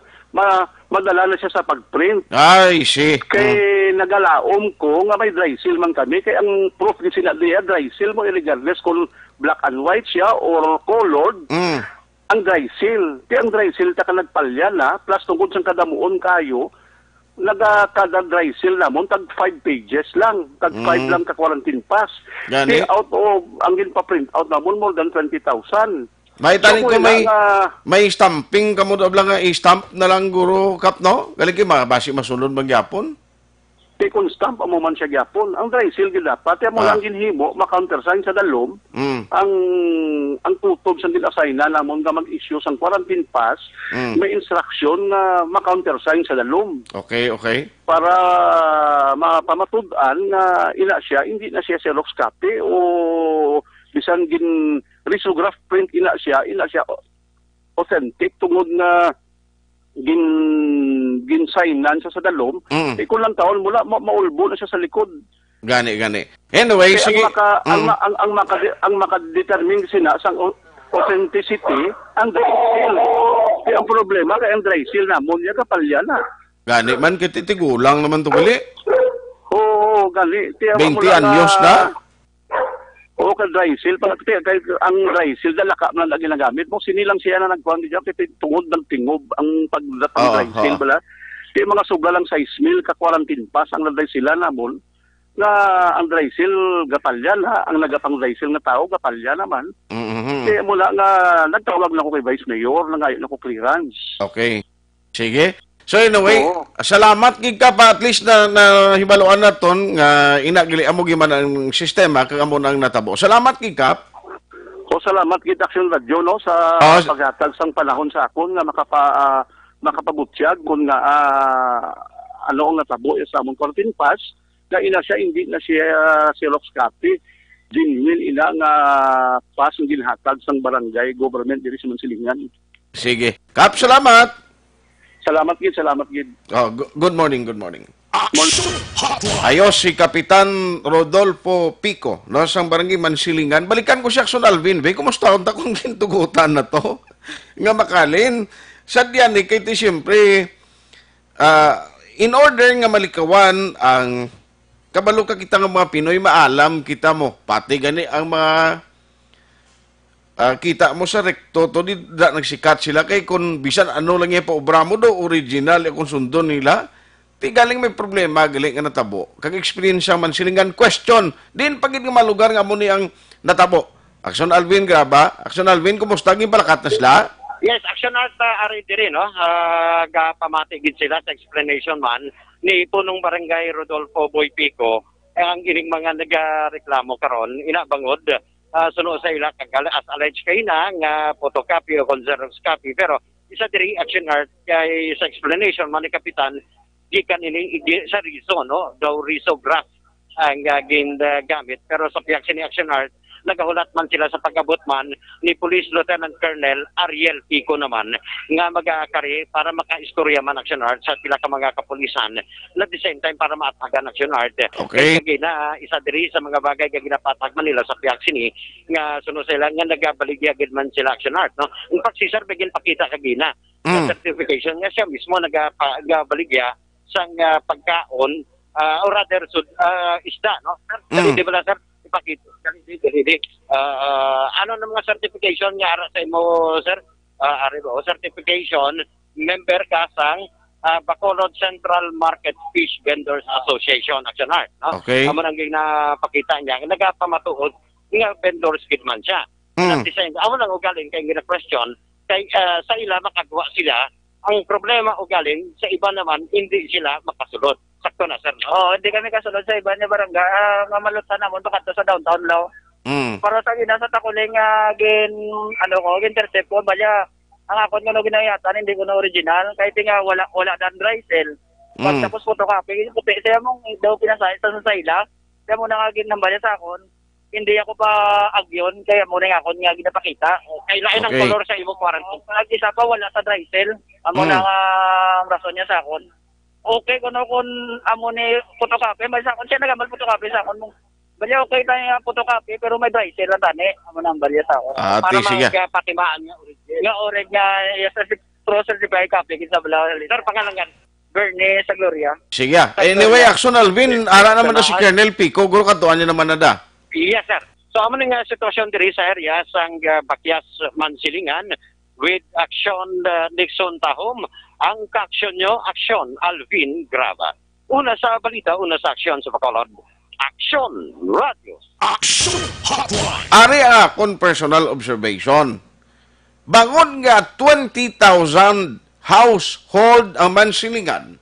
Madala na siya sa pag-print. Ay, see. Kay nagalaom ko nga may dry seal man kami. Kay ang proof din sila diya, dry seal mo regardless kung black and white siya or colored. Ang dry seal. Kaya ang dry seal, taka nagpalya na, plus tungkol sa kadamuon kayo, kada dry seal namon tag 5 pages lang, tag 5 lang ka quarantine pass. Kaya out of ang ginpa-print out namon more than 20,000. May tanig ko may stamping kamo do lang nga i-stamp na lang guro kap no? Galing ki basi masunod magyapon. Kay kung stamp amo man siya gyapon, ang dry seal gid dapat mo lang ginhimo ma-countersign sa dalom. Ang tutob sa din-assign na namon nga mag-issue sang quarantine pass, may instruction na ma-countersign sa dalom. Okay. Para mapamatud-an na ina siya, hindi na siya Xerox copy o bisan gin risograph print ina siya authentic tungod na gin-signan siya sa dalom. Kung lang taon mula maulbo na siya sa likod. Gani. Anyway, kaya sige. Ang makadetermine sina sang authenticity ang dry seal. Kaya ang problema kay ang dry seal namon ya kapalya na. Gani man kititigulang naman to gali. Oo, gani. 20 anyos na. Oo, kay dry seal. Ang dry seal, dalaka na ginagamit mo. Sinilang siya na nagkuhan diyan. Tungod ng tingob ang pagdatang dry seal. Kaya mga sobra lang 6 mil ka quarantine pass ang dry sila namon. Na ang dry seal, gapalya na. Ang nagapang dry seal na tao, gapalya naman. Kaya mula nga, nagtawag na ko kay Vice Mayor, nangayon ako clearance. Okay. Sige. So anyway, salamat gid ka pa at least na hibaluan naton nga inagili amo giman ang sistema kag amo nang natabo. Salamat gid ka. Salamat gid Aksyon Radio no sa paghatag sang panahon sa akon nga makapabutyag kun nga ano ang natabo sa among quarantine pass na ina siya hindi na siya Xerox copy. Genuine ina nga pass ang ginhatag sang barangay government diri sa Mansilingan. Sige. Kap, salamat. Salamat gid. Good morning. Ayos si Kapitan Rodolfo Pico, no, sang barangay Mansilingan. Balikan ko si Aksyon Alvin. Kumusta unta kung gintugutan na to? Nga makalin. Sadyan ni kay siyempre in order nga malikawan ang kabalo ka kita nga mga Pinoy, maalam kita mo. Pati gani ang mga kita mo sa rekto to di nagsikat sila kay kung bisan ano lang yung paobra mo do original kung sundo nila ti galing may problema galing nga natabo kag experience man silingan question din pagid nga malugar nga mo ni ang natabo. Aksyon Alvin graba. Aksyon Alvin, kumusta gid balakat na sila? Yes, Aksyon Art ari diri no. Gapamati gid sila sa explanation man ni punong barangay Rodolfo Boy Pico ang ining mga nagareklamo karon ina bangod suno sa ila kagala as alleged kay na nga photocopy o Xerox copy pero isa diri Action Art kay sa explanation man ni kapitan gikan ini sa reason no daw risograph ang gamit pero sa piyak ni Action Art nagahulat man sila sa pagabot man ni Police Lieutenant Colonel Ariel Pico naman nga mag-aakari para maka-istorya man Action Art sa pila ka mga kapulisan na at the same time para maatagan Action Art. Okay. Kaya na isa diri sa mga bagay nga ginapatag man nila sa piyak sini nga suno sila nga nagabaligya gid man sila Action Art no. In fact si Sir begin pakita kagina certification nga siya mismo nagabaligya sang pagkaon or rather isda no. Di ba sir? Ipakita ano ng mga certification nga ara sa imo sir certification member ka sang Bacolod Central Market Fish Vendors Association Action Art no? Okay. Amo nang ginapakita niya nagapamatuod nga vendors gid man siya at the same amo nang ugaling kay gina question kay sa ila makagawa sila ang problema ugaling sa iba naman hindi sila makasulod. Sakto na, sir. Hindi kami kasunod sa iba niya barangay. Mamalutsan naman baka sa downtown law. Para sa gina sa takuling intercept ko, balya, ang akon nga no ginayatan, hindi ko na original. Kahit nga wala dan dry cell. Tapos photocopy, puti siya mong daw pinasay sa ila. Kaya muna nga ginambalya sa akon. Hindi ako pa agyon, kaya muna nga akon nga ginapakita. Kailain ang color sa imo quarantine. Isa pa wala sa dry cell. Amo na nga ang rason niya sa akon. Okay, kung amo ni photocopy, may sa akon siya nagamal photocopy sa akon mong Balya okay tayo nga photocopy pero may dry cell lang tani. Amo nang balya sa ako. Ate, sige. Para magpakimaan nga original. Nga orig nga yes pro certified copy kinsa bala. Sir, pangalangan. Bernie sa Gloria. Sige. Anyway, Aksyon Alvin, ara naman na si Colonel Pico, guro katuan niya naman na da. Yes, sir. So, amo nga sitwasyon diri sa area sang Bakyas, Mansilingan with Aksyon Nixon Tahom. Ang ka-aksyon nyo, Aksyon Alvin Grava. Una sa balita, una sa aksyon sa Bacolod. Aksyon Radio. Aksyon Hotline. Ari akong personal observation. Bangon nga 20,000 household ang Mansilingan.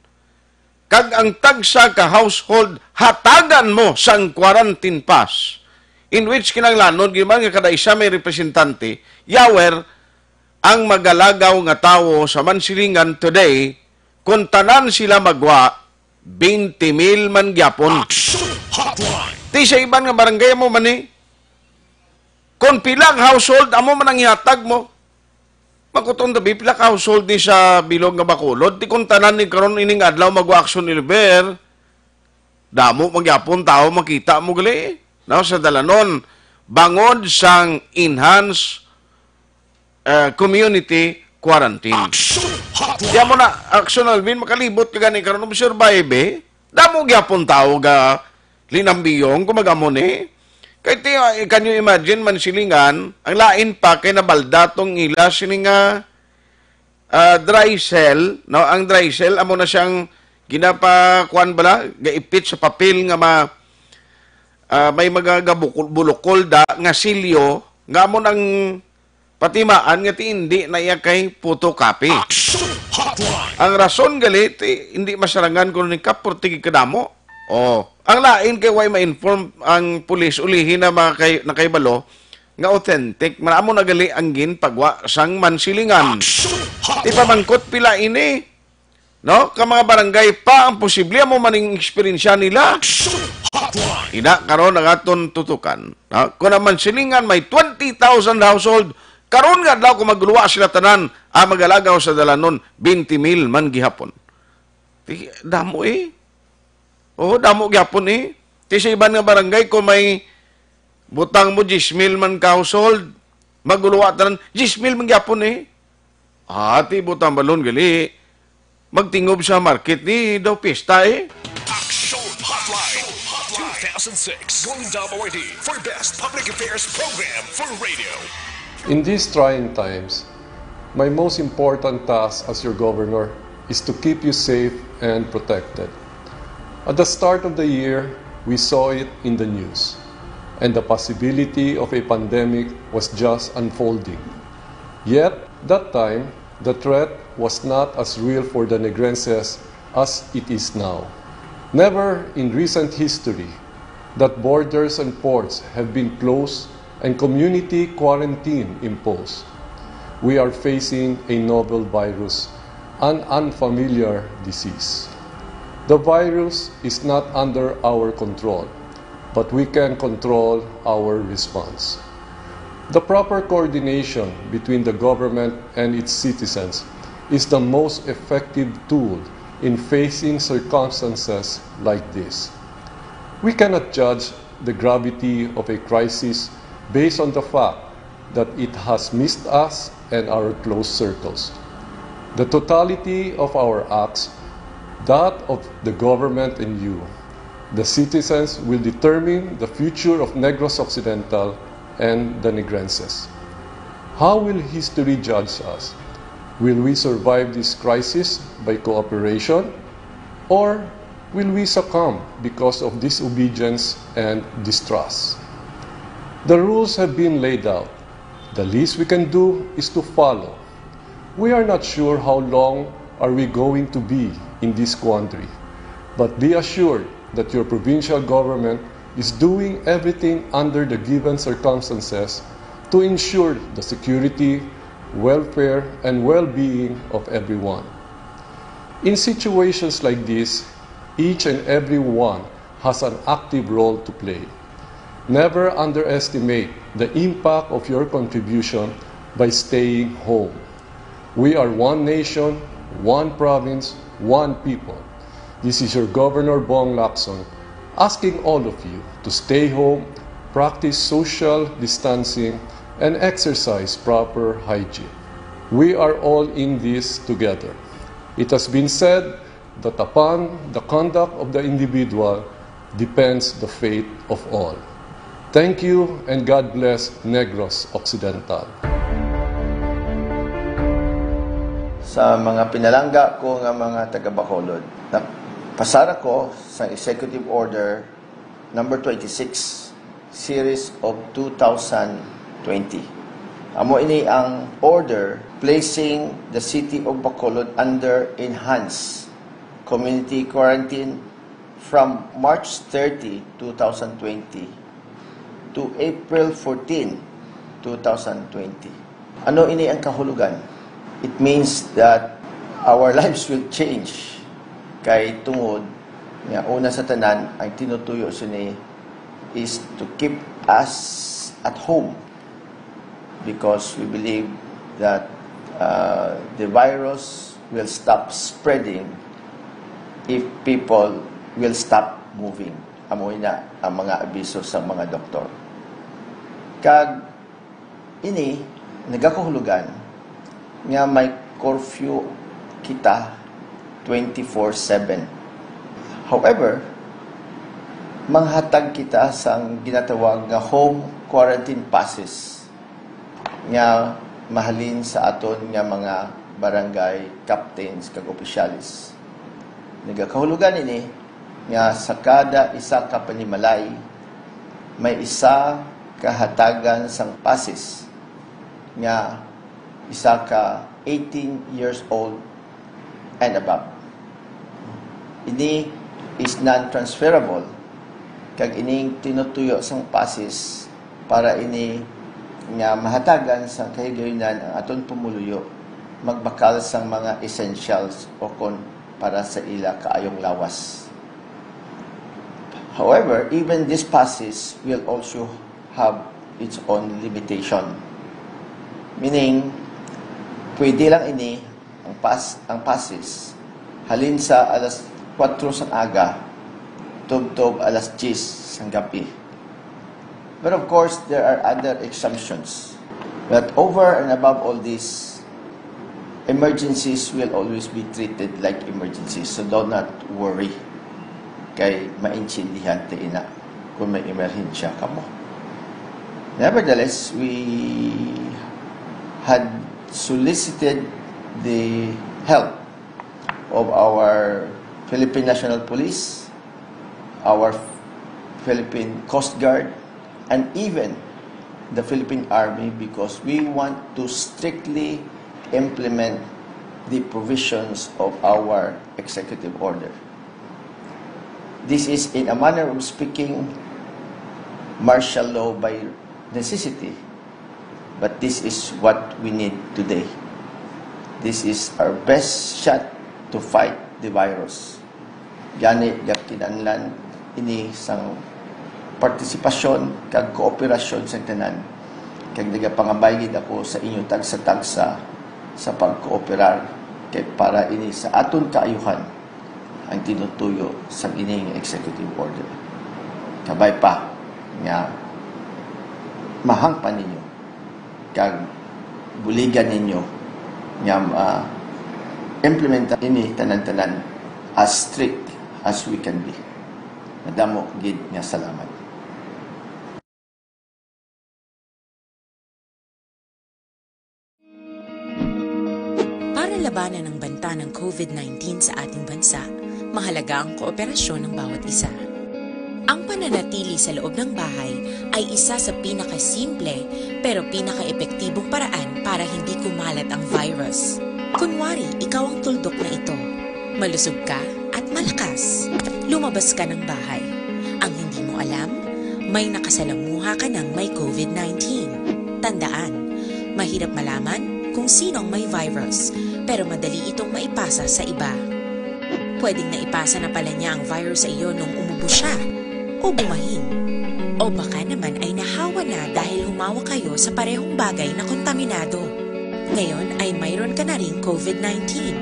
Kag ang tagsa ka household, hatagan mo sang quarantine pass. In which kinanglanod, giman nga kada isa may representante, yawer ang magalagaw nga tawo sa Mansilingan today, kung tanan sila magwa, 20,000 man gyapon. Aksyon Hotline. Di sa iban nga barangay mo man eh. Kung pilang household, amo man ang ihatag mo. Magkutong tabi, pilang household ni sa bilog nga Bacolod, di kung tanan ni karon ining adlaw mag-action ilber, damo magyapon tao makita mo gali. No, sa dalanon, bangod sang enhanced community quarantine. Aksyon Hotline. Diyan mo na, Aksyon Alvin, makalibot ka gani karon survive eh. Damo gyapon tao ga linambiyong kumagamon eh. Kaya can you imagine Mansilingan, ang lain pa kay nabaldatong ila sininga dry cell, no? Ang dry cell amo na siyang ginapakuan bala, gaipit sa papel nga may magagabulokol da nga silyo nga amo nang patimaan nga ti hindi na iya kay photocopy. Aksyon Hotline. Ang rason galit hindi masarangan ko ni kap portigi kadamo. Oh, ang lain kay way ma-inform ang pulis ulihin na mga nakaibalo nga authentic maramo na gali ang pagwa sang Mansilingan. Aksyon Di Hotline. pa mangkot pila ini. No, ka mga barangay pa ang posible mo maning eksperyensya nila. Aksyon Hotline. Ina karon ang aton tutukan. No? Kung ang Mansilingan may 20,000 household, karon nga daw kung magluwa sila tanan ang magalagaw sa dalanon 20,000 man gihapon. Damo eh. Oo, damo gihapon eh. Ti sa iban nga barangay kung may butang mo 10,000 man ka household, magluwa tanan 10,000 man gihapon eh. Ti butang balon gali. Magtingob sa market ni daw pista eh. Aksyon Hotline. 2006 Golden Dome awardee for Best Public Affairs Program for Radio. In these trying times, my most important task as your governor is to keep you safe and protected. At the start of the year, we saw it in the news, and the possibility of a pandemic was just unfolding. Yet, that time, the threat was not as real for the Negrenses as it is now. Never in recent history that borders and ports have been closed and community quarantine imposed. We are facing a novel virus, an unfamiliar disease. The virus is not under our control, but we can control our response. The proper coordination between the government and its citizens is the most effective tool in facing circumstances like this. We cannot judge the gravity of a crisis based on the fact that it has missed us and our close circles. The totality of our acts, that of the government and you, the citizens, will determine the future of Negros Occidental and the Negrenses. How will history judge us? Will we survive this crisis by cooperation, or will we succumb because of disobedience and distrust? The rules have been laid out. The least we can do is to follow. We are not sure how long are we going to be in this quandary, but be assured that your provincial government is doing everything under the given circumstances to ensure the security, welfare, and well-being of everyone. In situations like this, each and every one has an active role to play. Never underestimate the impact of your contribution by staying home. We are one nation, one province, one people. This is your Governor Bong Lacson, asking all of you to stay home, practice social distancing, and exercise proper hygiene. We are all in this together. It has been said that upon the conduct of the individual depends the fate of all. Thank you and God bless Negros Occidental. Sa mga pinalangga ko nga mga taga-Bacolod, pasara ko sa Executive Order number 26, Series of 2020. Amo ini ang order placing the city of Bacolod under enhanced community quarantine from March 30, 2020 to April 14, 2020. Ano ini ang kahulugan? It means that our lives will change. Kay tungod nga una sa tanan ang tinutuyo sini is to keep us at home because we believe that the virus will stop spreading if people will stop moving. Amoy na ang mga abiso sa mga doktor. Kag ini nagakahulugan nga may curfew kita 24/7. However, manghatag kita sang ginatawag nga home quarantine passes nga mahalin sa aton nga mga barangay captains kag opisyalis. Nagakahulugan ini nga sa kada isa ka panimalay may isa kahatagan sang passes nga isa ka 18 years old and above. Ini is non-transferable kag ining tinutuyo sang passes para ini nga mahatagan sa kahigayonan ang aton pumuluyo magbakal sang mga essentials o kon para sa ila kaayong lawas. However, even these passes will also have its own limitation. Meaning, pwede lang ini ang passes halin sa alas 4 sang aga tub-tub alas 10 sang gabi. But of course, there are other exemptions. But over and above all this, emergencies will always be treated like emergencies. So do not worry. Kay maintindihan ta ina kung may emerhensya ka mo. Nevertheless, we had solicited the help of our Philippine National Police, our Philippine Coast Guard, and even the Philippine Army because we want to strictly implement the provisions of our executive order. This is, in a manner of speaking, martial law by necessity. But this is what we need today. This is our best shot to fight the virus. Gani kinahanglan ini sang partisipasyon kag kooperasyon sa tanan. Kag nagapangabayad ako sa inyo tagsa-tagsa sa pagkooperar kay para ini sa aton kaayuhan ang tinutuyo sa ining executive order. Kabay pa nga mahangpan ninyo kag buligan ninyo nga implementa ini tanan-tanan as strict as we can be. Nadamo gid nga salamat. Para labanan ang banta ng COVID-19 sa ating bansa, mahalaga ang kooperasyon ng bawat isa. Ang pananatili sa loob ng bahay ay isa sa pinakasimple pero pinaka-epektibong paraan para hindi kumalat ang virus. Kunwari, ikaw ang tuldok na ito. Malusog ka at malakas. Lumabas ka ng bahay. Ang hindi mo alam, may nakasalamuha ka ng may COVID-19. Tandaan, mahirap malaman kung sino ang may virus, pero madali itong maipasa sa iba. Pwedeng naipasa na pala niya ang virus sa iyo nung umubo siya, o bumahin. O baka naman ay nahawa na dahil humawa kayo sa parehong bagay na kontaminado. Ngayon ay mayroon ka na ring COVID-19.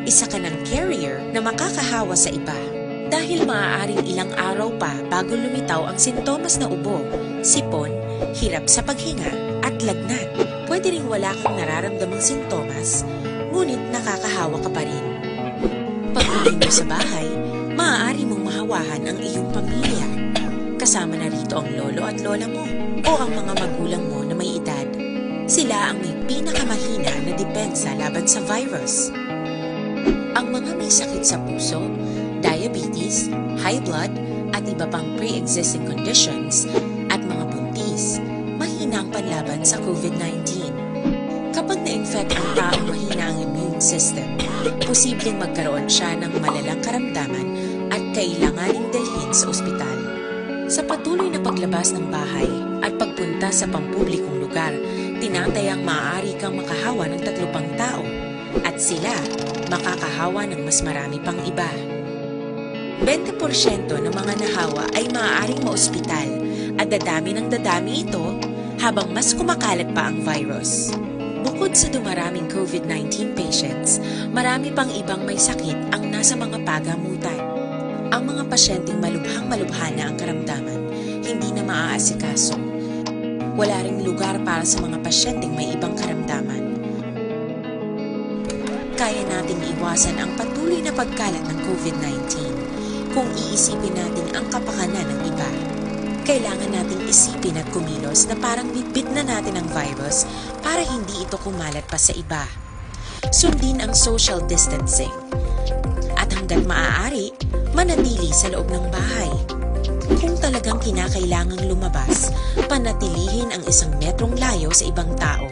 Isa ka ng carrier na makakahawa sa iba. Dahil maaaring ilang araw pa bago lumitaw ang sintomas na ubo, sipon, hirap sa paghinga at lagnat. Pwede ring wala kang nararamdamang sintomas, ngunit nakakahawa ka pa rin. Pag-uwi mo sa bahay, maaari mong mahawahan ang iyong pamilya. Kasama na rito ang lolo at lola mo o ang mga magulang mo na may edad. Sila ang may pinakamahina na depensa laban sa virus. Ang mga may sakit sa puso, diabetes, high blood, at iba pang pre-existing conditions, at mga buntis, mahina ang panlaban sa COVID-19. Kapag na-infect ang taong mahina ang immune system, posibleng magkaroon siya ng malalang karamdaman at kailanganing dalhin sa ospital. Sa patuloy na paglabas ng bahay at pagpunta sa pampublikong lugar, tinatayang maaari kang makahawa ng 3 pang tao at sila makakahawa ng mas marami pang iba. 20% ng mga nahawa ay maaaring maospital at dadami ng dadami ito habang mas kumakalat pa ang virus. Bukod sa dumaraming COVID-19 patients, marami pang ibang may sakit ang nasa mga pagamutan. Ang mga pasyenteng malubhang-malubha na ang karamdaman, hindi na maaasikaso. Wala ring lugar para sa mga pasyenteng may ibang karamdaman. Kaya nating iwasan ang patuloy na pagkalat ng COVID-19 kung iisipin natin ang kapakanan ng iba. Kailangan nating isipin at kumilos na parang bitbit na natin ang virus para hindi ito kumalat pa sa iba. Sundin ang social distancing. At hanggat maaari, manatili sa loob ng bahay. Kung talagang kinakailangang lumabas, panatilihin ang 1 metrong layo sa ibang tao.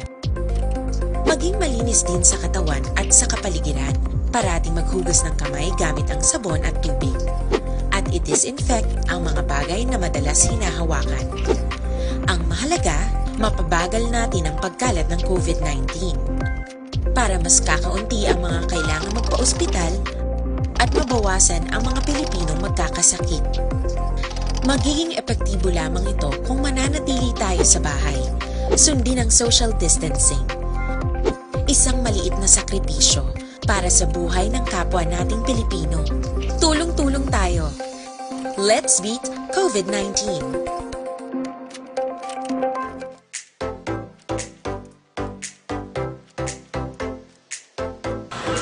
Maging malinis din sa katawan at sa kapaligiran. Parating maghugas ng kamay gamit ang sabon at tubig. At i-disinfect ang mga bagay na madalas hinahawakan. Ang mahalaga, mapabagal natin ang pagkalat ng COVID-19. Para mas kakaunti ang mga kailangang magpa-ospital at mabawasan ang mga Pilipinong magkakasakit. Magiging epektibo lamang ito kung mananatili tayo sa bahay. Sundin ang social distancing. Isang maliit na sakripisyo para sa buhay ng kapwa nating Pilipino. Tulong-tulong tayo. Let's beat COVID-19.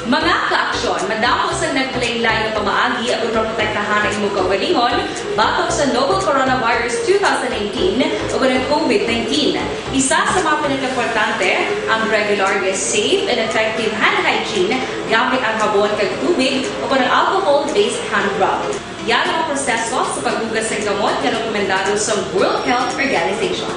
Mga ka-aksyon, madamo sa naglaylay na pamaagi at protektahan ang imong kaugalingon batok sa novel coronavirus 2018 o ng COVID-19. Isa sa mga pinaka-importante ang regular, safe, and effective hand hygiene gamit ang habon kag tubig o ng alcohol-based hand rub. Yan ang proseso sa paghugas ng gamot na rekomendado sa World Health Organization.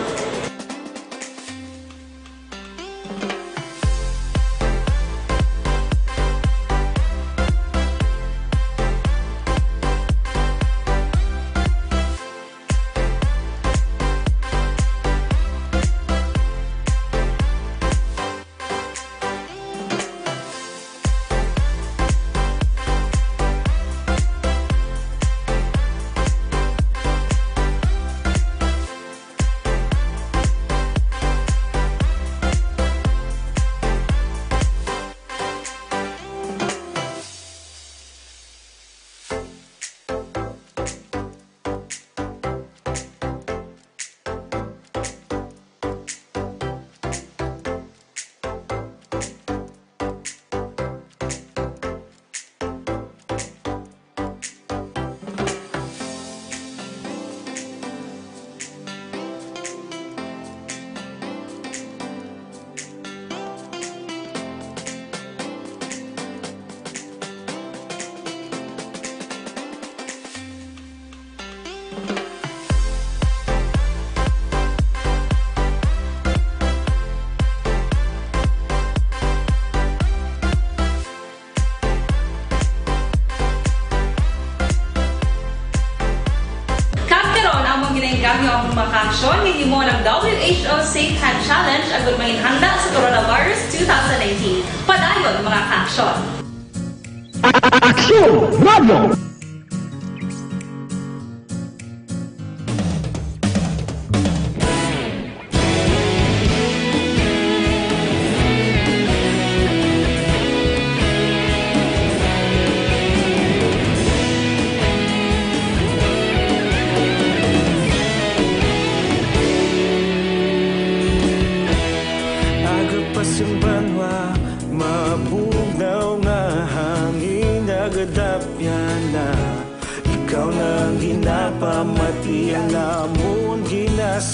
Ginagamit ang mga ka-aksyon ng mo ng WHO Safe Hand Challenge ang gulmangin handa sa coronavirus 2019. Padayon mga ka-aksyon! Aksyon Radio!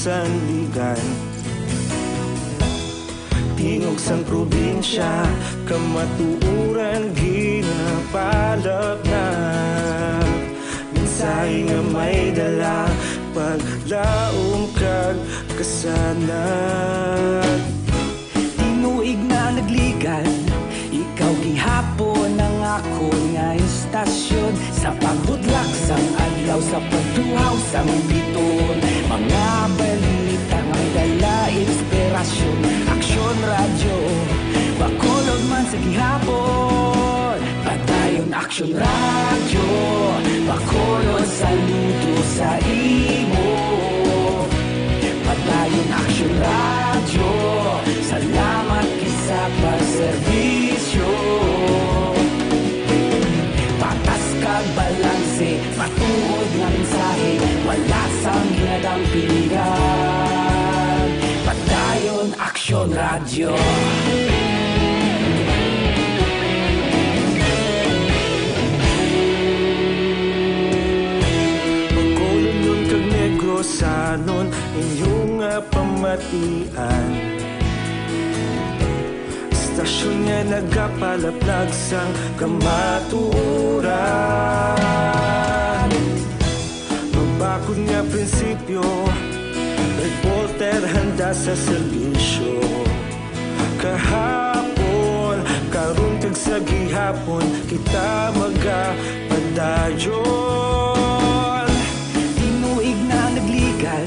sanligan. Tingog sang probinsya, kamatuuran ginapalap na. Minsay nga may dala, paglaom kag kasanag. Tinuig na nagligan, ikaw gihapon ang ako nga istasyon. Sa pagbudlak sang adlaw, sa pagtuhaw sang biton. Mga balita nga dala inspirasyon. Aksyon radyo, bakolod man sa gihapon. Padayon aksyon radyo, bakolod saludo sa imo. Padayon aksyon radyo, salamat kisa pagserbisyo. Patas kag balanse, matuod nga mensahe, wala sang ginadampingan. Padayon aksyon radyo. Pagkulon yun kag negrosanon, inyong pamatian. Istasyon nga nagapalaplag sang kamatuuran. Magbakod nga prinsipyo, reporter handa sa serbisyo. Kahapon, karon kag sa gihapon, kita magapadayon. Tinuig na nagligan,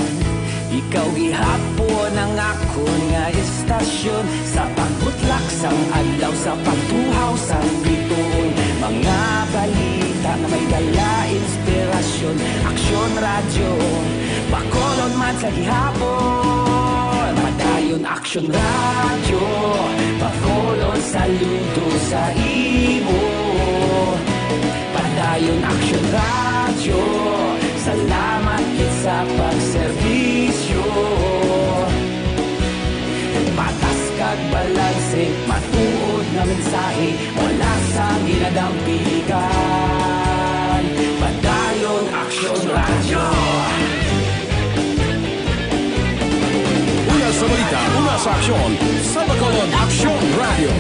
ikaw gihapon ang ako nga istasyon. Sa pagbutlak sang adlaw, sa pagtuhaw sang biton. Mga balita na may dala inspirasyon. Aksyon radyo, bakolod man sa gihapon. Padayon aksyon radyo, bakolod saludo sa imo. Padayon aksyon radyo, salamat kit sa pagserbisyo. Patas kag balanse, matuod na mensahe, wala sa ginadampigan. Padayon aksyon radyo. Una sa balita, una sa aksyon, sa Bacolod Aksyon Radio.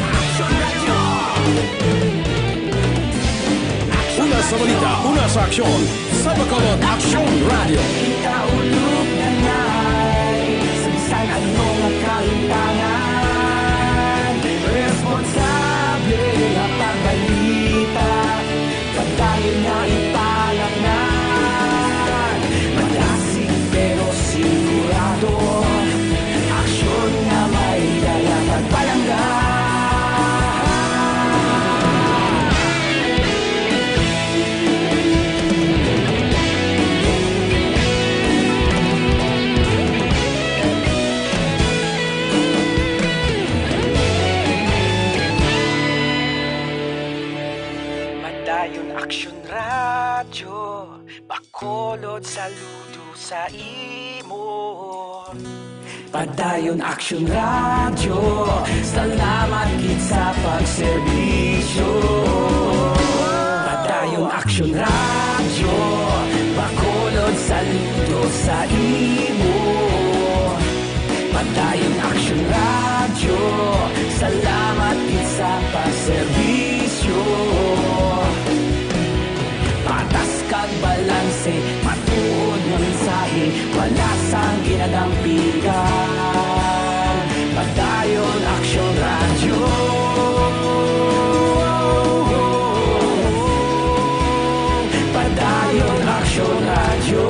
Una sa balita, una sa aksyon, sa Bacolod Aksyon Radio. Ikaulog na na'y sabisan ano nga kahintangan. Responsable nga pagbalita, pagdayon na ipalangnan. Malasig pero sigurado, aksyon nga may dala pagpalanggan. Padayon aksyon radyo, bakolod saludo sa imo. Padayon aksyon radyo, salamat kit sa pagserbisyo. Padayon aksyon radyo, bakolod saludo sa imo. Padayon aksyon radyo, salamat kit sa pagserbisyo. Patas kag balanse, matuod nga mensahe, wala sang ginadampigan. Padayon aksyon radyo. Padayon aksyon radyo.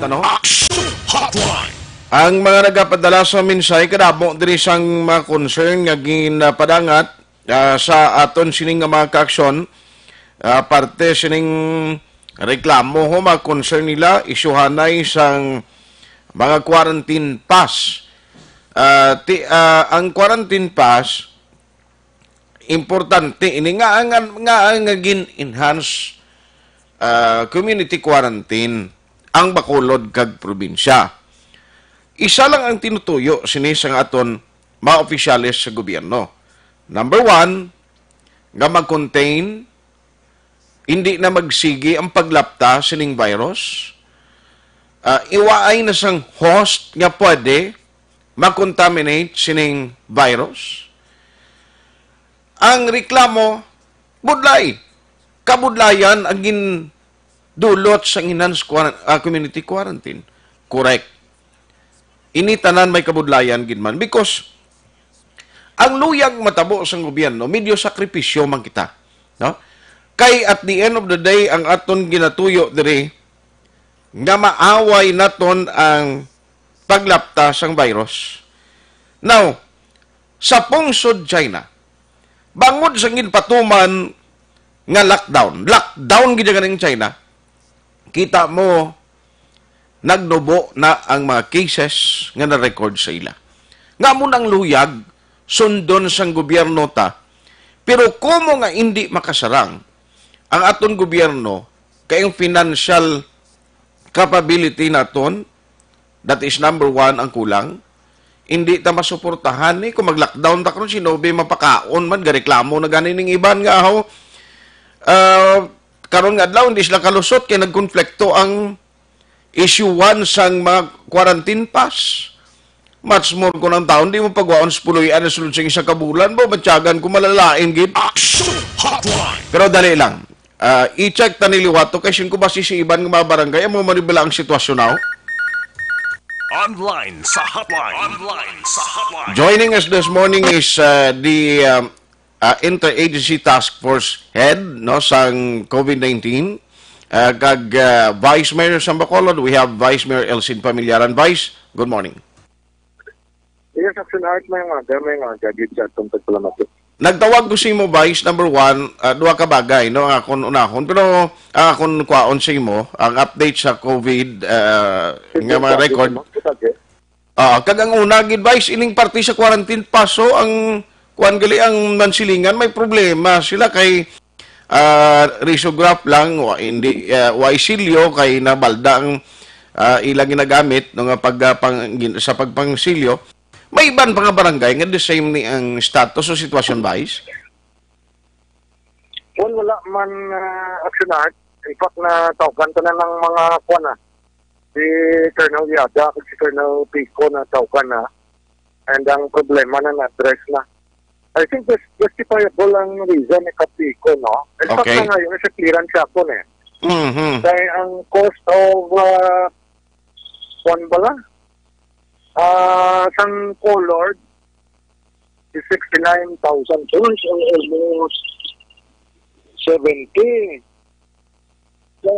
ano? Aksyon Hotline. Ang mga nagapadala sa minsay kadamo diri sang mga concern nga ginapadangat sa aton sining nga mga kaaksyon, parte sining reklamo ho mga concern nila isyuhanay sang mga quarantine pass. Ang quarantine pass importante ini nga gin-enhance community quarantine ang Bacolod kag probinsya. Isa lang ang tinutuyo sinisang aton mga opisyalis sa gobyerno. Number 1, nga mag-contain, hindi na magsigi ang paglapta sining virus. Iwaay na sang host nga pwede mag-contaminate sining virus. Ang reklamo, budlay. Kabudlayan ang gindulot sa enhanced community quarantine. Correct. Ini tanan may kabudlayan ginman because ang luyag matabo sa gobyerno medyo sakripisyo man kita, no? Kay at the end of the day ang aton ginatuyo diri nga maaway naton ang paglapta sang virus. Now, sa pungsod China, bangod sa ginpatuman nga lockdown gid ganing China, kita mo nagnubo na ang mga cases nga na-record sa ila. Nga mo nang luyag, sundon sang gobyerno ta, pero kumo nga hindi makasarang ang aton gobyerno kayong financial capability naton, that is number 1 ang kulang, hindi ta masuportahan kung mag-lockdown ta karon sinobe mapakaon man, gareklamo na ganin ning iban nga ho. Karon nga adlaw hindi sila kalusot kay nagkonflikto ang issue 1 sang mga quarantine pass. Much more ko ng taon, di mo pagwaon sa puluyan na sulod sa isang kabulan mo, batyagan ko malalain, gid. Aksyon Hotline. Pero dali lang. I-check ta niliwato, kasi kung ba sisiiban ng mga barangay, mo maribala ang sitwasyon now. Online sa hotline. Joining us this morning is the Interagency Task Force Head no sang COVID-19. Kag Vice Mayor sa Bacolod, we have Vice Mayor Elsin Pamilyaran. Vice, good morning. Yes, Aksyon Art, may mga gagid sa itong pagpalamato. Nagtawag ko si mo, Vice, number 1, duha ka bagay, no, ang akon unahon. Pero ang akon kwaon sa mo, ang update sa COVID, nga mga record. Kag ang una, gid, Vice, ining party sa quarantine paso, ang kuan gali ang mansilingan, may problema sila kay risograph lang, hindi isilyo kay nabalda ang ilang ginagamit no, sa pagpangsilyo. May iban pa nga barangay nga the same ni ang status o sitwasyon, Vice? Well, wala man Aksyon Art. In fact, na-tawgan ko na ng mga kuan si Colonel Yada at si Colonel Pico na tawgan na. And ang problema na na-address na. I think that's justifiable ang reason ni Kapiko, no? In fact, na ngayon, sa clearance ako, Kaya ang cost of, one bala? Sang Colord is 69,000 tons, almost 70. So,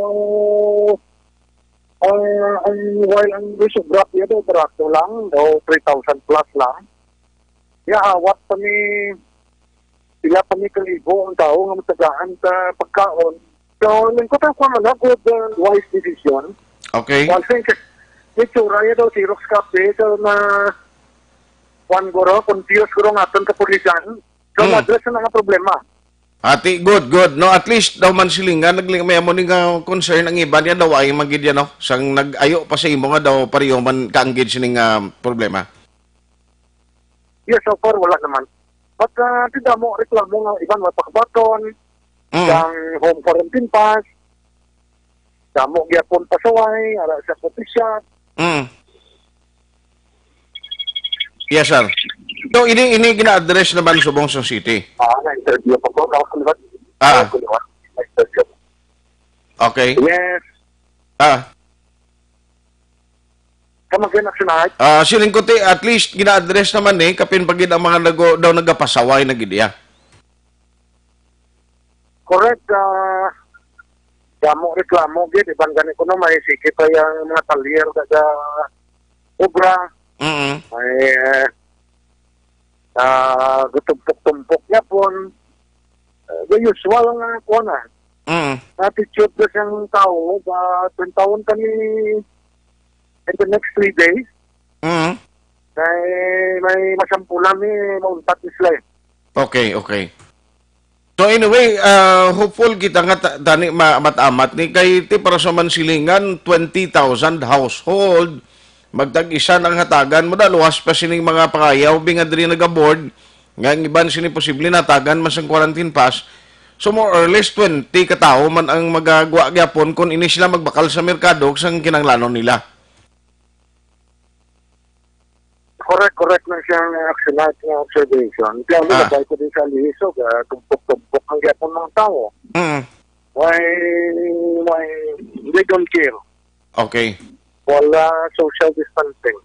while ang risograph niya daw, barato lang, daw 3,000 plus lang. What pa ni sila pa ni kalibo ang tao nga matagaan sa pagkaon. So, nangkota ko man good and wise decision. Okay. So, I think itsura niya daw si Rox Cafe so na one goro, confused guro nga aton kapulisan. So, address na nga problema. Ati, good. No, at least daw man silingan, may amo ni nga concern ang iba niya daw ay magid yan, no? Sang nag-ayo pa sa imo nga daw pariyo man kaanggid sining problema. Yes, so far, wala naman. But, tidak mo reklamo nga iban mapakabaton, ang home quarantine pass, damo gyapon pasaway, ara sa protisya. Yes, sir. So, ini gina-address naman sa Bongsong City. Na-interview pa ko. Okay. Yes. Kamagin Aksyon Art. Siling ko at least gina-address naman kapin pagid ang mga daw nagapasaway na gidya. Correct. Damo reklamo gid iban gani kuno may sikip pa yung mga talyer kada obra. May gutumpok-tumpok niya pon. The usual nga kuha na. Attitude na siyang tao ba 20 taon kami in the next 3 days. May masampulan ni mauntat ni sila. Okay. So anyway, hopeful kita nga tani maamat-amat ni kay ti para sa Mansilingan 20,000 household magtag-isa ng hatagan mo da luwas pa sining mga pangayaw binga diri nagaboard nga ang iban sini posible natagan mas ang quarantine pass. So more or less 20 katao man ang magagwa gyapon kung ini sila magbakal sa merkado sang kinanglanon nila. Correct na siyang actionate ng observation. Kaya nilagay ko din sa lihisog, tumpok-tumpok ang gyapon mga tao. Why, they don't care. Okay. Wala social distancing.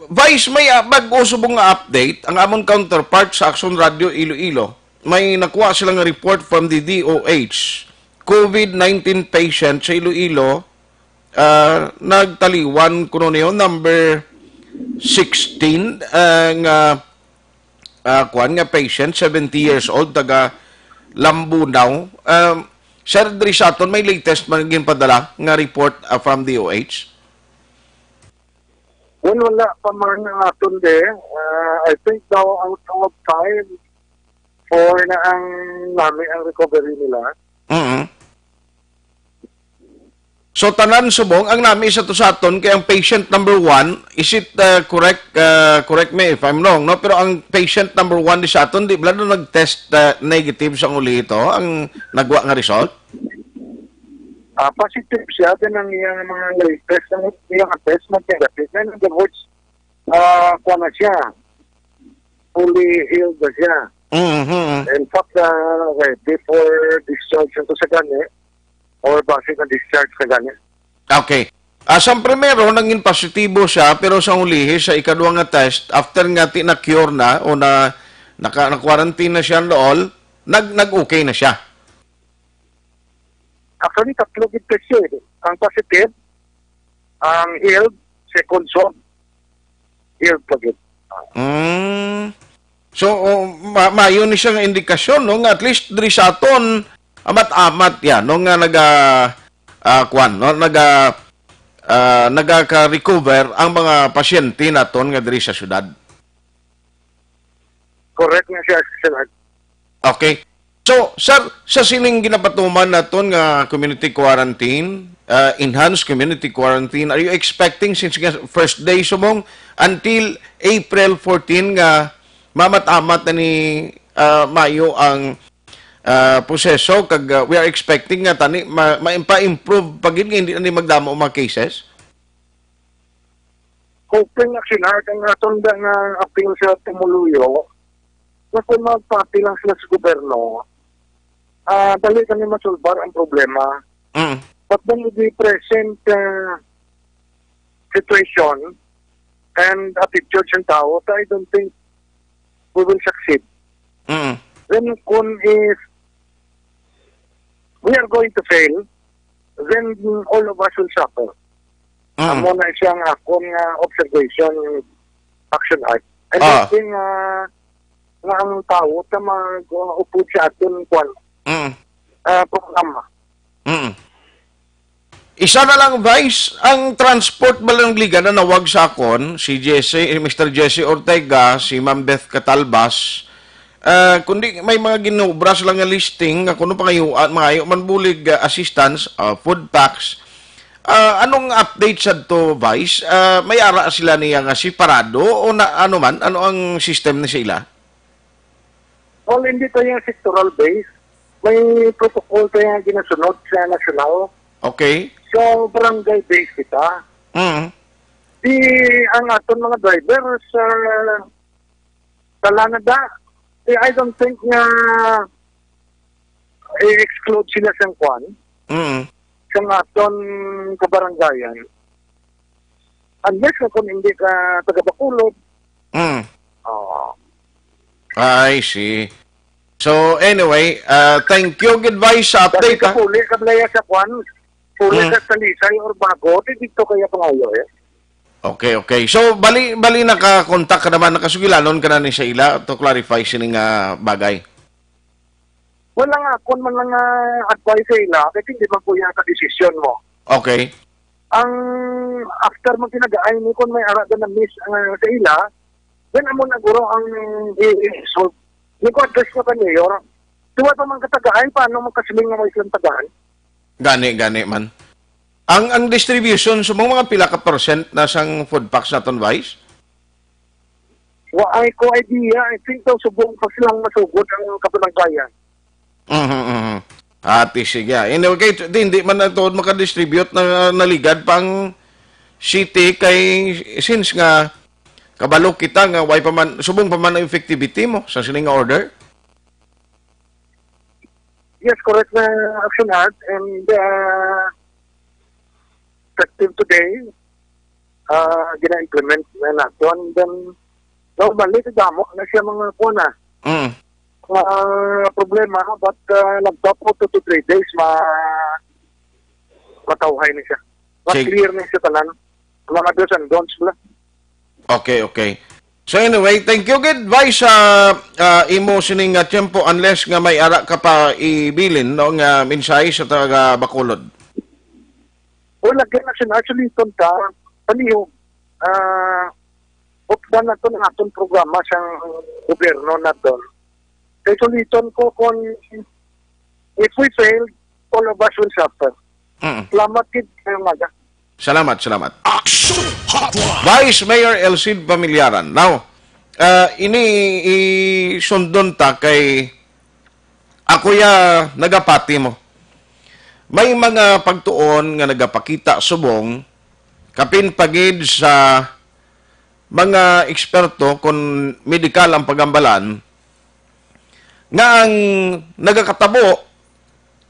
Vice, may mag-usubong nga update. Ang amon counterpart sa Aksyon Radio Iloilo, may nakuha silang report from the DOH. COVID-19 patient sa Iloilo, nagtaliwan kuno niyo number 16 nga kuan nga patient 70 years old taga Lambunaw. Sir Drisaton, may latest man ginpadala nga report from DOH? Wala pa man aton I think now out of time for na ang nami ang recovery nila. So tanan subong ang nami sa tusaton kay ang patient number 1, is it correct me if I'm wrong, no? Pero ang patient number 1 di sa aton di bala nag-test negative sa uli ito ang nagwa nga result? Positive siya din ang iyang mga latest ang iyang test negative. In other words, kuha na siya. Fully healed na siya. In fact, ready for discharge ito sa gani or base na discharge sa gani. Okay. Sa primero, nangin positibo siya, pero sa ulihi, sa ikaduwa nga test, after nga na-cure na o na-quarantine na siya doon, nag-okay na siya. Actually, tatlo gid siya. Ang positive, ang healed, second shot, healed pa gid. So, mayo ni siya nga indikasyon, no? Nga at least diri sa aton, amat-amat yan, no? Nga nagaka-recover ang mga pasyente naton nga diri sa syudad. Correct na siya. Okay. So, sir, sa sining ginapatuman naton nga community quarantine, enhanced community quarantine, are you expecting since first day sumong until April 14 nga mamat-amat na ni Mayo ang proseso kag we are expecting nga tani ma-improve pagin nga hindi na ni magdamo mga cases? Hoping action ang aton nga appeal sa tumuluyo. Kung magpati lang sila sa gobyerno, dali kami masulbar ang problema. But then the present situation and attitude ng tao, I don't think we will succeed. Then kung if we are going to fail, then all of us will suffer. Amo na siyang akong observation action art. And I think nga ang tao ta mag-upo sa atin programa. Isa na lang, Vice, ang transport balang liga na nawag sa akon, si Mr. Jesse Ortega, si Ma'am Beth Catalbas, kundi may mga ginubra silang nga listing, kuno pa kayo, mga manbulig assistance, food packs. Anong update sa to, Vice? May ara sila niya nga si Parado o ano man? Ano ang system na sila? Well, hindi tayo sectoral base. May protocol tayo ginasunod sa national. Okay. So, barangay base kita. Di ang aton mga drivers sa Lanada, I don't think na i-exclude sila sa kwan. Sa aton kabarangayan. Unless kung hindi ka taga-Bacolod. I see. So anyway, thank you advice sa update. Kasi kapuli, kablaya sa kwan, puli ka sa Lisay or Bago, dito kaya pangayo eh. Okay. So, bali nakakontak ka naman, nakasugilanon ka na ni sa ila to clarify sining bagay. Wala nga, kung man lang advice sa ila, kasi hindi man po yan ka-desisyon mo. Okay. Ang after mo kinagaay ni kung may ara na miss sa ila, then amo na guro ang i-solve. Ni ko address ko ka mayor, tuwa pa man katagaay, paano mo kasiling nga may islang tagaan? Gani man. Ang distribution sa mga pila ka percent na sang food packs naton Vice? Wa ay ko idea, I think daw subong pa silang masugod ang kapanagbayan. Ati sige. Anyway, hindi man na ito makadistribute na naligad pang city kay since nga kabalo kita nga way pa man subong pa man ang effectivity mo sa sining order. Yes, correct na action art and effective today gina-implement na nato and then normally kadamo na siya mga kuna. Problema but nagtap po 2 to 3 days matawhay na siya. Clear na siya tanan. Mga do's and don'ts lang. Okay. So anyway, thank you good advice sa imo sining tiyempo unless nga may ara ka pa ibilin no nga mensahe sa taga Bacolod. Wala gina actually tonta palihog updan nato ng atong programa sa gobyerno naton. Kaya suliton ko kung if we fail, all of us will suffer. Salamat kid kayo maga. Salamat. Aksyon Hotline. Vice Mayor Elcid Pamilyaran. Now, ini isundon ta kay ako ya nagapati mo. May mga pagtuon nga nagapakita subong kapin pagid sa mga eksperto kung medikal ang pagambalan nga ang nagakatabo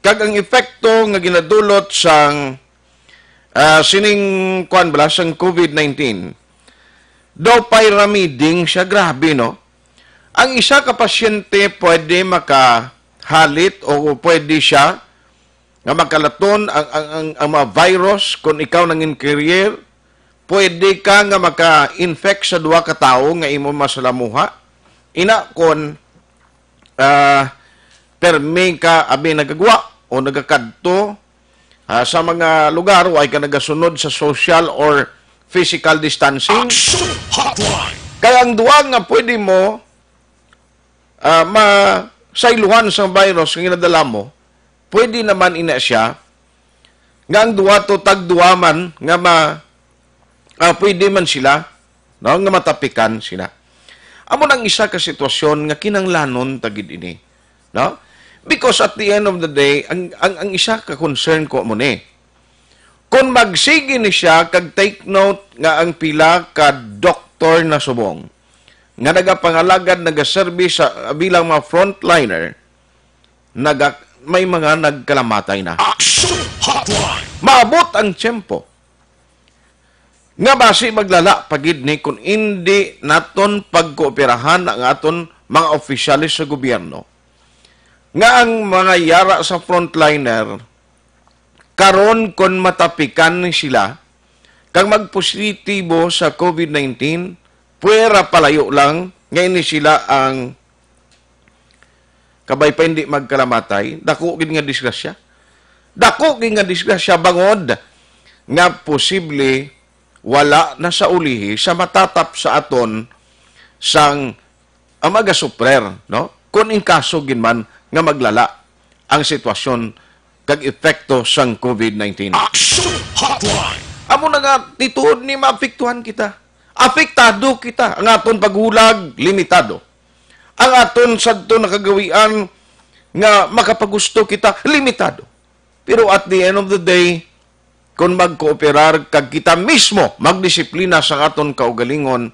kag ang epekto nga ginadulot sang sining kuan bala sang COVID-19 daw pa'y ramiding siya grabe no. Ang isa ka pasyente pwede makahalit o pwede siya nga magkalaton ang mga virus kung ikaw nangin carrier, pwede ka nga maka-infect sa duwa ka tawo nga imo masalamuha. Ina kon permi ka abi nagagwa o nagakadto sa mga lugar ay ka nagasunod sa social or physical distancing. Kaya ang duwa nga pwede mo masailuhan sa virus nga ginadala mo, pwede naman ina siya nga ang duwa to tagduwaman nga pwede man sila no, nga matapikan sila. Amo nang isa ka sitwasyon nga kinanglanon tagid ini. No? Because at the end of the day, ang isa ka concern ko mo ni. Kung magsige ni siya, kag take note nga ang pila ka doktor na subong, nga nagapangalagad, nagaservice sa bilang mga frontliner, may mga nagkalamatay na. Maabot ang tiyempo. Nga basi maglala pagid ni kung hindi naton pagkooperahan ang aton mga opisyalis sa gobyerno. Nga ang mga yara sa frontliner karon kon matapikan sila kang magpositibo sa COVID-19 puwera palayo lang ngayon sila ang kabay pa hindi magkalamatay dako gid nga disgrasya bangod nga posible wala na sa ulihi sa matatap sa aton sang amaga suprer no kun in kaso ginman nga maglala ang sitwasyon kag epekto sang COVID-19. Aksyon Hotline. Amo na nga tituod ni maapektuhan kita. Apektado kita. Ang aton paghulag limitado. Ang aton sadto nakagawian nga makapagusto kita limitado. Pero at the end of the day, kung magkooperar kag kita mismo magdisiplina sa aton kaugalingon,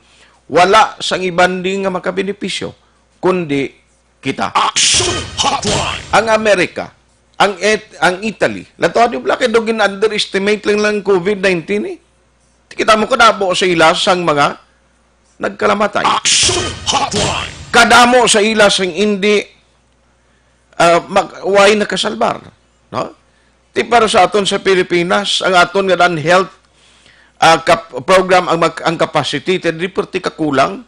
wala sang ibanding nga makabenepisyo kundi kita. Aksyon Hotline. Ang Amerika, ang Italy, lato di ba kay dogin underestimate lang COVID-19 eh. Kita mo kadamo sa ilas sang mga nagkalamatay. Aksyon Hotline. Kadamo sa ilas sang hindi way nakasalbar. No? Ti para sa aton sa Pilipinas, ang aton nga dan health program ang capacity, di perti kakulang.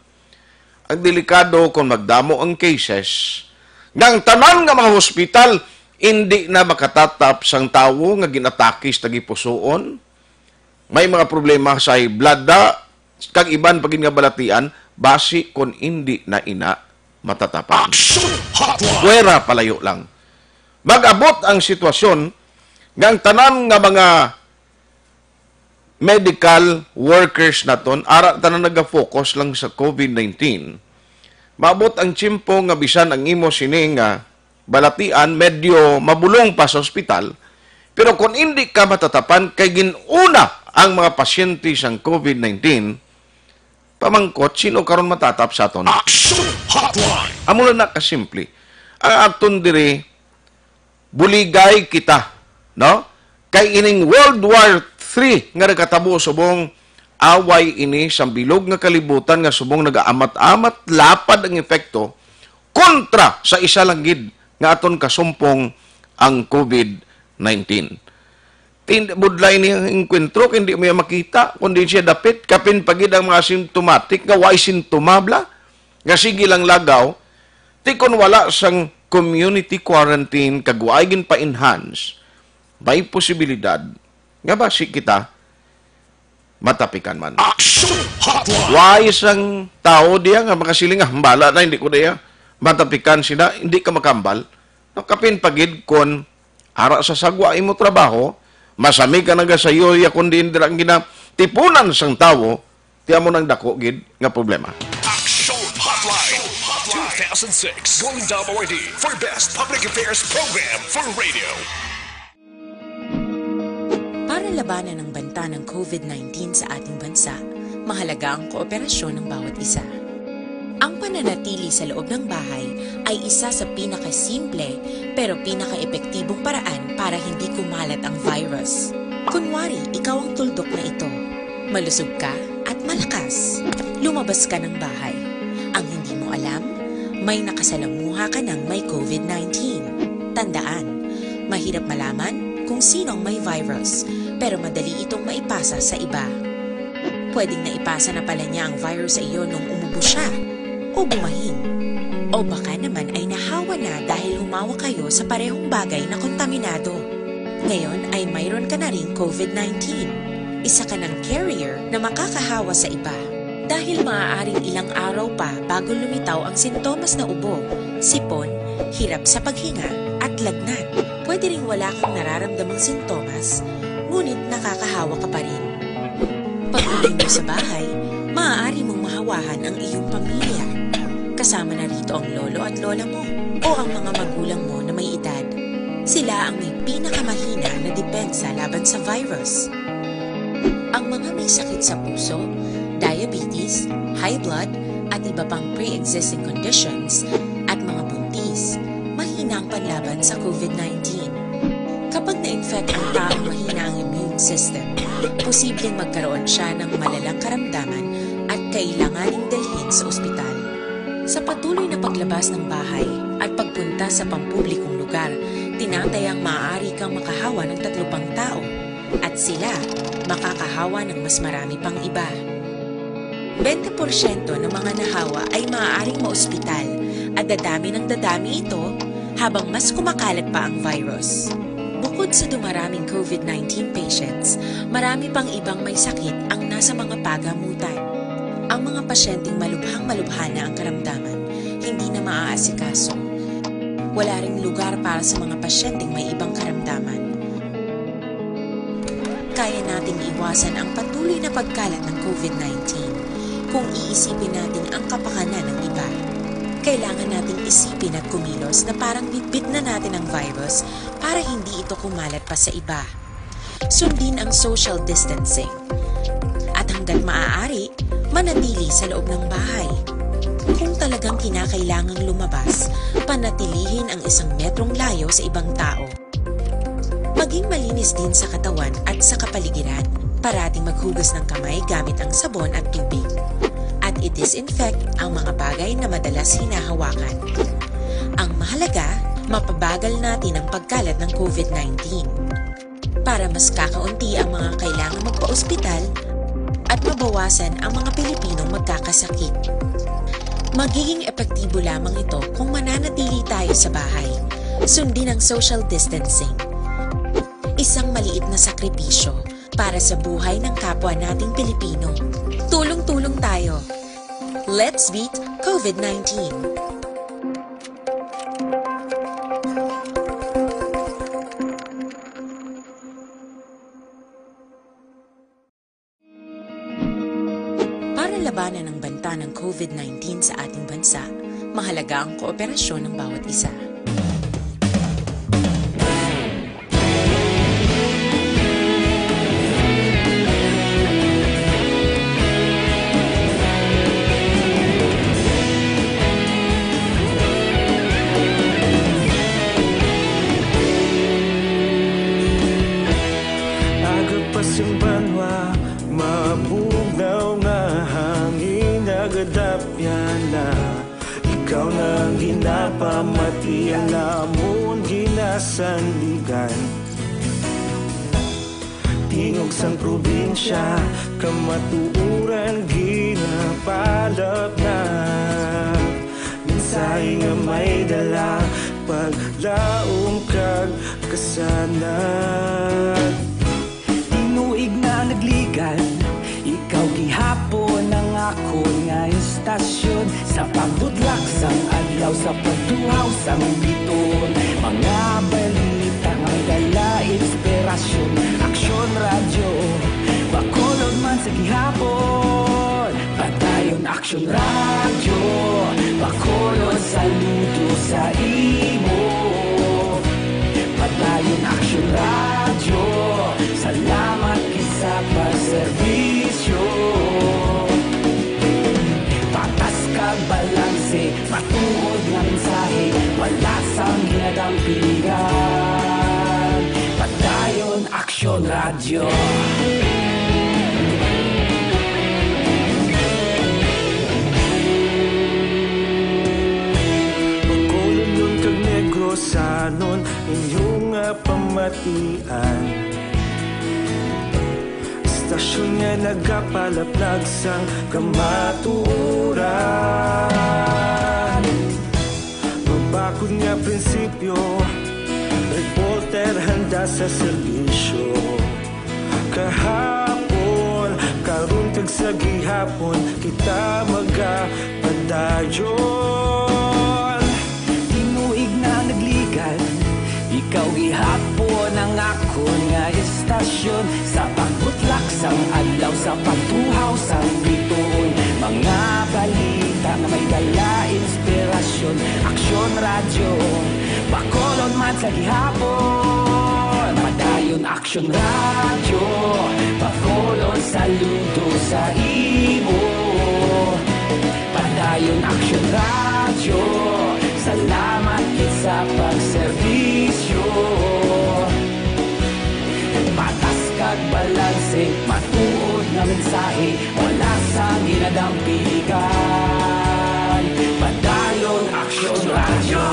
Ang delikado kung magdamo ang cases, ng tanan nga mga hospital, hindi na makatatap sang tawo nga ginatakis tagi pusoon. May mga problema sa blood kag iban pagin nga balatian, basi kung hindi na ina matatapan. Puwera palayo lang. Mag-abot ang sitwasyon ng tanan nga mga medical workers naton, ara tanan nag-focus lang sa COVID-19. Maabot ang tiyempo nga bisan ang imo sini nga balatian, medyo mabulong pa sa ospital, pero kung hindi ka matatapan, kay ginuna ang mga pasyente sang COVID-19, pamangkot, sino karon matatap sa aton? Amo na kasimple. Ang aton diri, buligay kita, no? Kay ining World War III nga nagkatabo subong away ini sa bilog nga kalibutan nga subong nagaamat-amat lapad ang epekto kontra sa isa lang gid nga aton kasumpong ang COVID-19. Budlay niyang enkwentro, hindi mo makita, kundi siya dapit, kapin pagid ang mga symptomatic, nga way sintomabla, nga sige lang lagaw, tikon wala sang community quarantine, kagwaigin pa enhance, may posibilidad, nga ba si kita, matapikan man. Way sang tao diya, nga makasiling, hambala na, hindi ko diya, matapikan sila, hindi ka makambal, kapin pagid kon ara sa sagwa imo trabaho, masami ka nagasayo ya kundi indira ang ginatipunan sang tawo, tiya mo nang dako gid nga problema. Aksyon Hotline 2006 going WRD for Best Public Affairs Program for Radio. Para labanan ang banta ng COVID-19 sa ating bansa, mahalaga ang kooperasyon ng bawat isa. Ang pananatili sa loob ng bahay ay isa sa pinakasimple pero pinaka-epektibong paraan para hindi kumalat ang virus. Kunwari, ikaw ang tuldok na ito. Malusog ka at malakas. Lumabas ka ng bahay. Ang hindi mo alam, may nakasalamuha ka ng may COVID-19. Tandaan, mahirap malaman kung sino ang may virus, pero madali itong maipasa sa iba. Pwedeng naipasa na pala niya ang virus sa iyo nung umubo siya, o bumahin. O baka naman ay nahawa na dahil humawa kayo sa parehong bagay na kontaminado. Ngayon ay mayroon ka na ring COVID-19. Isa ka ng carrier na makakahawa sa iba. Dahil maaaring ilang araw pa bago lumitaw ang sintomas na ubo, sipon, hirap sa paghinga at lagnat. Pwede ring wala kang nararamdamang sintomas, ngunit nakakahawa ka pa rin. Pag-uwi mo sa bahay, maaari mong mahawahan ang iyong pamilya. Kasama na rito ang lolo at lola mo o ang mga magulang mo na may edad. Sila ang may pinakamahina na depensa laban sa virus. Ang mga may sakit sa puso, diabetes, high blood, at iba pang pre-existing conditions at mga buntis, mahina ang panlaban sa COVID-19. Kapag na-infect ang taong mahina ang immune system, posibleng magkaroon siya ng malalang karamdaman at kailanganing dalhin sa ospital. Sa patuloy na paglabas ng bahay at pagpunta sa pampublikong lugar, tinatayang maaari kang makahawa ng 3 pang tao at sila makakahawa ng mas marami pang iba. 20% ng mga nahawa ay maaaring maospital at dadami ng dadami ito habang mas kumakalat pa ang virus. Bukod sa dumaraming COVID-19 patients, marami pang ibang may sakit ang nasa mga pagamutan. Ang mga pasyenteng malubhang-malubha na ang karamdaman, hindi na maaasikaso. Wala ring lugar para sa mga pasyenteng may ibang karamdaman. Kaya nating iwasan ang patuloy na pagkalat ng COVID-19 kung iisipin natin ang kapakanan ng iba. Kailangan nating isipin at kumilos na parang bitbit na natin ang virus para hindi ito kumalat pa sa iba. Sundin ang social distancing. At hanggang maaari, manatili sa loob ng bahay. Kung talagang kinakailangang lumabas, panatilihin ang 1 metrong layo sa ibang tao. Maging malinis din sa katawan at sa kapaligiran. Parating maghugas ng kamay gamit ang sabon at tubig. At i-disinfect ang mga bagay na madalas hinahawakan. Ang mahalaga, mapabagal natin ang pagkalat ng COVID-19. Para mas kakaunti ang mga kailangang magpa-ospital at mabawasan ang mga Pilipinong magkakasakit. Magiging epektibo lamang ito kung mananatili tayo sa bahay, sundin ang social distancing. Isang maliit na sakripisyo para sa buhay ng kapwa nating Pilipino. Tulong-tulong tayo. Let's beat COVID-19. Para labanan ang banta ng COVID-19 sa ating bansa, mahalaga ang kooperasyon ng bawat isa. Pasimbanwa, mabugnaw nga hangin nagadapyan na ikaw nang ginapamatian namon ginasandigan. Tingog sang probinsya, kamatuuran ginapalap na mensahe nga may dala, paglaom kag kasanad. Tinuig na nagligan, ikaw gihapon ang ako nga istasyon sa pagbutlak sang adlaw sa pagtuhaw sang biton. Mga balita nga dala inspirasyon, Aksyon radyo, bakolod man sa gihapon. Padayon Aksyon radyo, bakolod saludo sa imo. Padayon Aksyon radyo, salamat sa pagserbisyo. Patas kag balanse, matuod nga mensahe, wala sang ginadampingan. Padayon Aksyon radyo. Bakolon nun kag Negrosanon, inyong pamatian. Istasyon nga nagapalaplag sang kamatuuran. Mabakod nga prinsipyo, reporter handa sa serbisyo. Kahapon, karon kag sa gihapon, kita magapadayon. Tinuig na nagligan, ikaw gihapon ang ako nga istasyon sa pagbutlak sang adlaw sa pagtuhaw sang biton. Mga balita nga may dala inspirasyon, Aksyon radyo, bakolod man sa gihapon. Padayon Aksyon radyo, bakolod saludo sa imo. Padayon Aksyon radyo, salamat sa pagserbisyo. Patas kag balanse, matuod nga mensahe, wala sang ginadampingan. Padayon Aksyon radyo.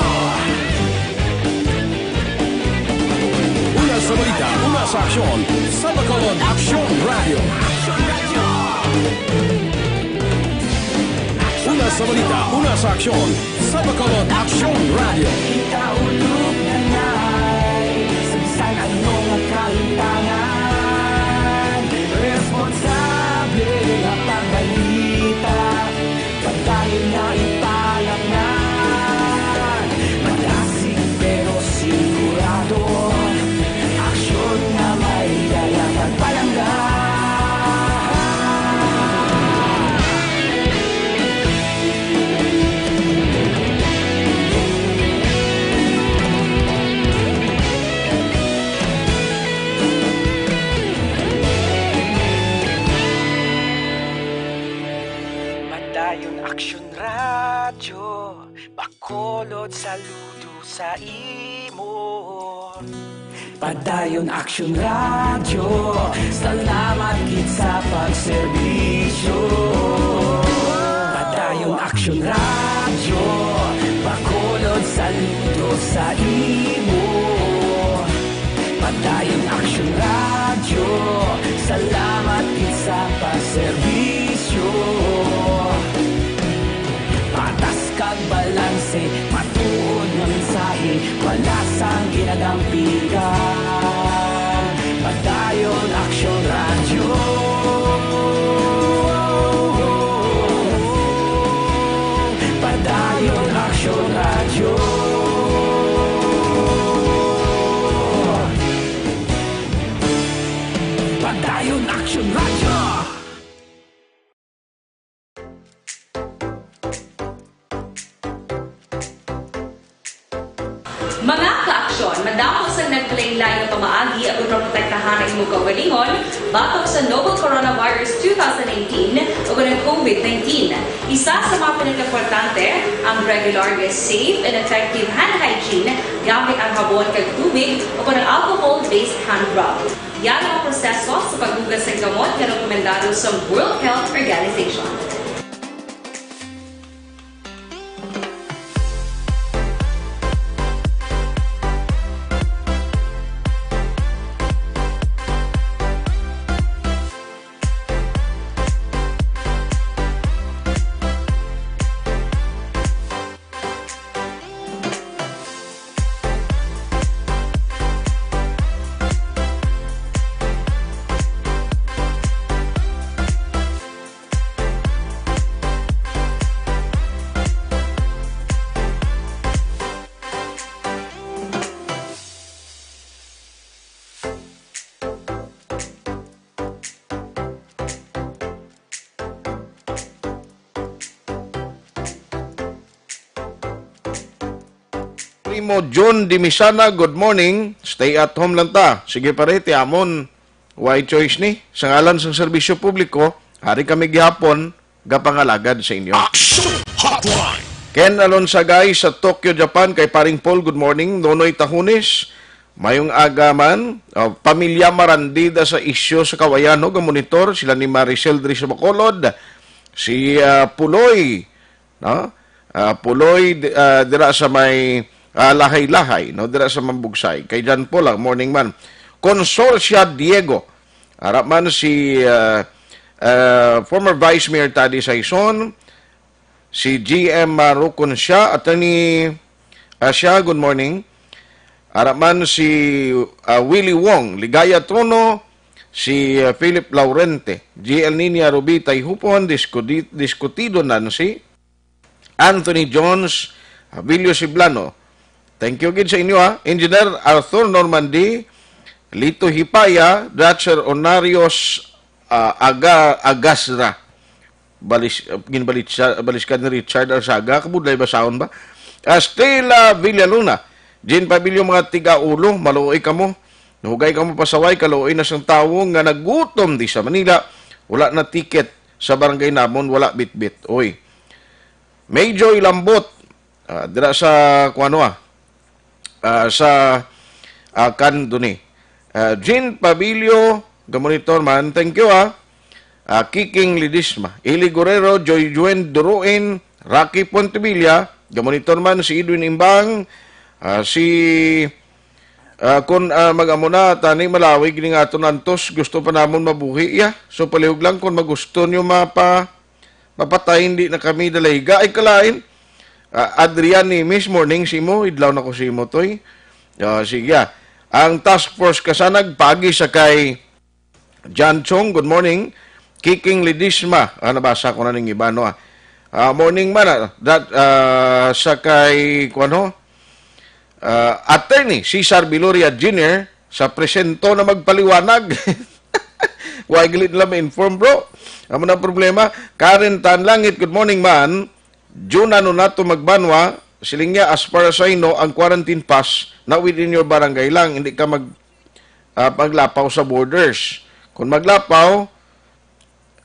Una sa balita, una sa aksyon, sa bakolod Aksyon Radio. Una sa balita, una sa aksyon, sa bakolod Aksyon Radio. Ikaulog na na'y sabisan anong kalintangan. Responsable na pagbalita, patayin na ipalak na. Malasig pero sigurado, aksyon na may dala pagpalanggan. Aksyon radyo, bakolod saludo sa imo. Padayon Aksyon radyo, salamat gid sa pagserbisyo. Padayon Aksyon radyo, bakolod saludo sa sa imo. Padayong Aksyon Radio, salamat sa paserbisyo. Patas kag balanse, matuod nga mensahe, wala sang ginagampikan. Padayon Aksyon Radio. Padayon Aksyon Radio. Padayon Aksyon Radio. Mga ka-aksyon, madamo sa nagpalaylay ng pamaagi at protektahan ang imong kaugalingon batok sa novel coronavirus 2018 o ng COVID-19. Isa sa mga pinaka-importante ang regular, safe, and effective hand hygiene gamit ang habon kag tubig o ng alcohol-based hand rub. Yan ang proseso sa paghugas ng gamot na rekomendado sa World Health Organization. Primo John Dimisana, good morning. Stay at home lang ta. Sige pare, tiamon. Why choice ni? Sa ngalan sa serbisyo publiko, hari kami gihapon, gapangalagad sa inyo. Aksyon Hotline. Ken Alonsagay sa Tokyo, Japan. Kay paring Paul, good morning. Nonoy Tahunis, mayong agaman. Pamilya Marandida sa isyo sa Kawayano, monitor. Sila ni Maricel Dri sa Bacolod. Si Puloy, no? Puloy, dira sa may lahay-lahay, no? Dira sa Mambugsay. Kay Jan Pola, morning man. Consorcia Diego. Harap man si former Vice Mayor Tadi Saison, si GM Marukon siya, Attorney siya, good morning. Harap man si Willie Wong, Ligaya Trono, si Philip Laurente, GL Ninia Ruby Tayhopon, Diskutido Nancy, Anthony Jones, Abilio Siblano. Thank you again sa inyo, ha. Engineer Arthur Normandy, Lito Hipaya, Dratcher Onarios Agasra. Baliskan ni Richard Arsaga. Kabudlay ba saon ba? Stella Villaluna, Jean Pabilio, mga tiga-ulo, maluoy ka mo. Nahugay ka mo pasaway, kaluoy na siyang tao nga nagutom di sa Manila. Wala na ticket sa barangay namon, wala bit-bit. Oy. Mayjoy Lambot, dira sa kuano sa Kanduni. Jean Pabilio, gamonitor man, thank you Kiking Lidisma, Ili Guerrero, Joy Juen Duruin, Rocky Pontevilla, gamonitor man si Edwin Imbang, si kung mag-amuna, tani malawig ni nga ito nantos, gusto pa namon mabuhi, so palihog lang kung magusto nyo mapatayin, di na kami dalayga, ay kalain. Adrian ni Miss Morning, simo, idlaw na ko simo toy. Sige, ang task force kasanag, pagi sa kay John Chong, good morning. Kiking Lidisma, nabasa ko na ng iba, no? Morning man, sa kay, Attorney Cesar Biloria Jr., sa presento na magpaliwanag. Huwag gilit nila ma-inform, bro. Amo na problema. Karen Tanlangit, good morning man. June ano na ito magbanwa, siling niya, as far as I know, ang quarantine pass na within your barangay lang, hindi ka maglapaw sa borders. Kung maglapaw,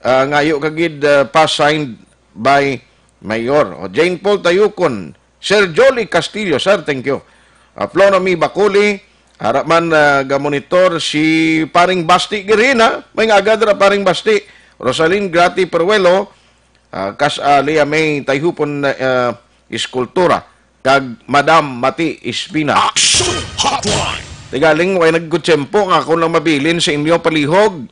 ngayo kagid pass signed by Mayor. Jane Paul Tayukon, Sir Jolly Castillo, sir, thank you. Flonomy Baculi, harap man gamonitor si Paring Basti Girina, may ngagadra Paring Basti, Rosalyn Grati Peruelo, Lea May Tayhopon Iskultura. kag Madam Mati Espina. Aksyon Hotline. Tigaling, way nagkutsempo nga ako lang mabilin sa inyo palihog.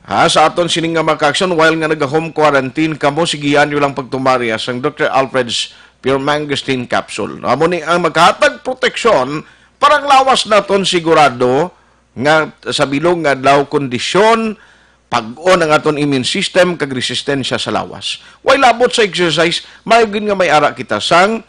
Sa aton sining nga maka-aksyon, while nga nag-home quarantine, kamo sigihan nyo lang pagtumariya sang Dr. Alfred's Pure Mangosteen Capsule. Amo ni ang maghatag proteksyon, parang lawas naton sigurado nga sa bilog nga daw kondisyon, pag-on ang aton immune system, kag resistensya sa lawas. While labot sa exercise, mayugin nga may ara kita sang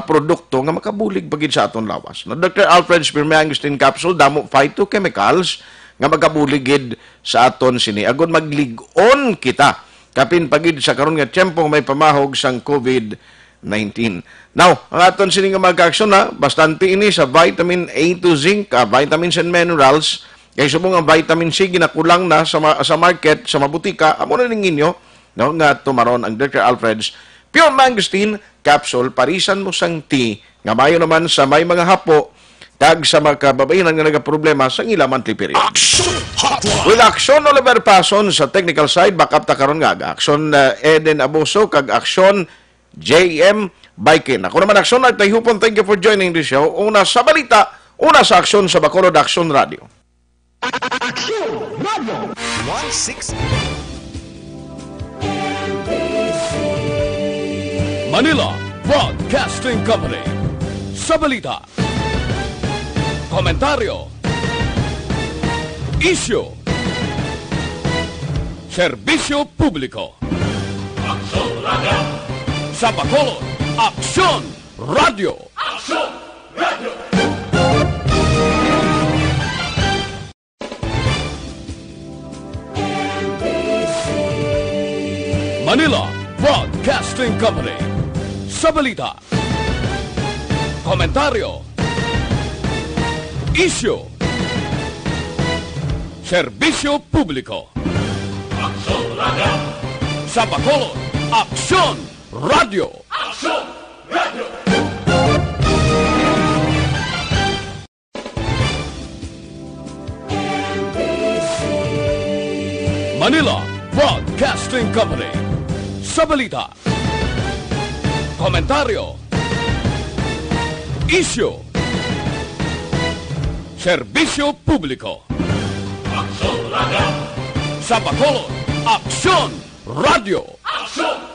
produkto nga makabulig bagid sa aton lawas. No, Dr. Alfred's Pure Mangosteen Capsule, damo phytochemicals nga magabuligid sa aton sini. Agon maglig-on kita kapin pagid sa karon nga tiyempo may pamahog sang COVID-19. Now, ang aton sini nga mag-aksyon na, bastante ini sa vitamin A to zinc, vitamins and minerals, kay subong ang vitamin C ginakulang na sa market, sa mabutika, amo na ning inyo, no, nga tumaron ang Dr. Alfred's Pure Mangosteen Capsule, parisan mo sang tea, nga mayo naman sa may mga hapo, tag sa mga kababainan nga nagaproblema sa ilaman period. With Aksyon Oliver Pason sa technical side, backup ta karon nga. Aksyon Eden Abuso, kag Aksyon JM Baikin. Ako naman Aksyon at Tayhopon. Thank you for joining the show. Una sa balita, una sa Aksyon sa Bacolod Aksyon Radio. Aksyon Radio 160. Manila Broadcasting Company. Sa balita, komentaryo, issue, serbisyo publiko. Aksyon Radio. Sa Bacolod, Aksyon Radio. Aksyon Radio. Manila Broadcasting Company. Sa balita, komentaryo, issue, serbisyo publiko. Aksyon Radio. Sa Bacolod, Aksyon Radio. Aksyon Radio. Manila Broadcasting Company. Sa balita, komentaryo, issue, serbisyo publiko. Aksyon Radio. Sa Bacolod, Aksyon Radio. Aksyon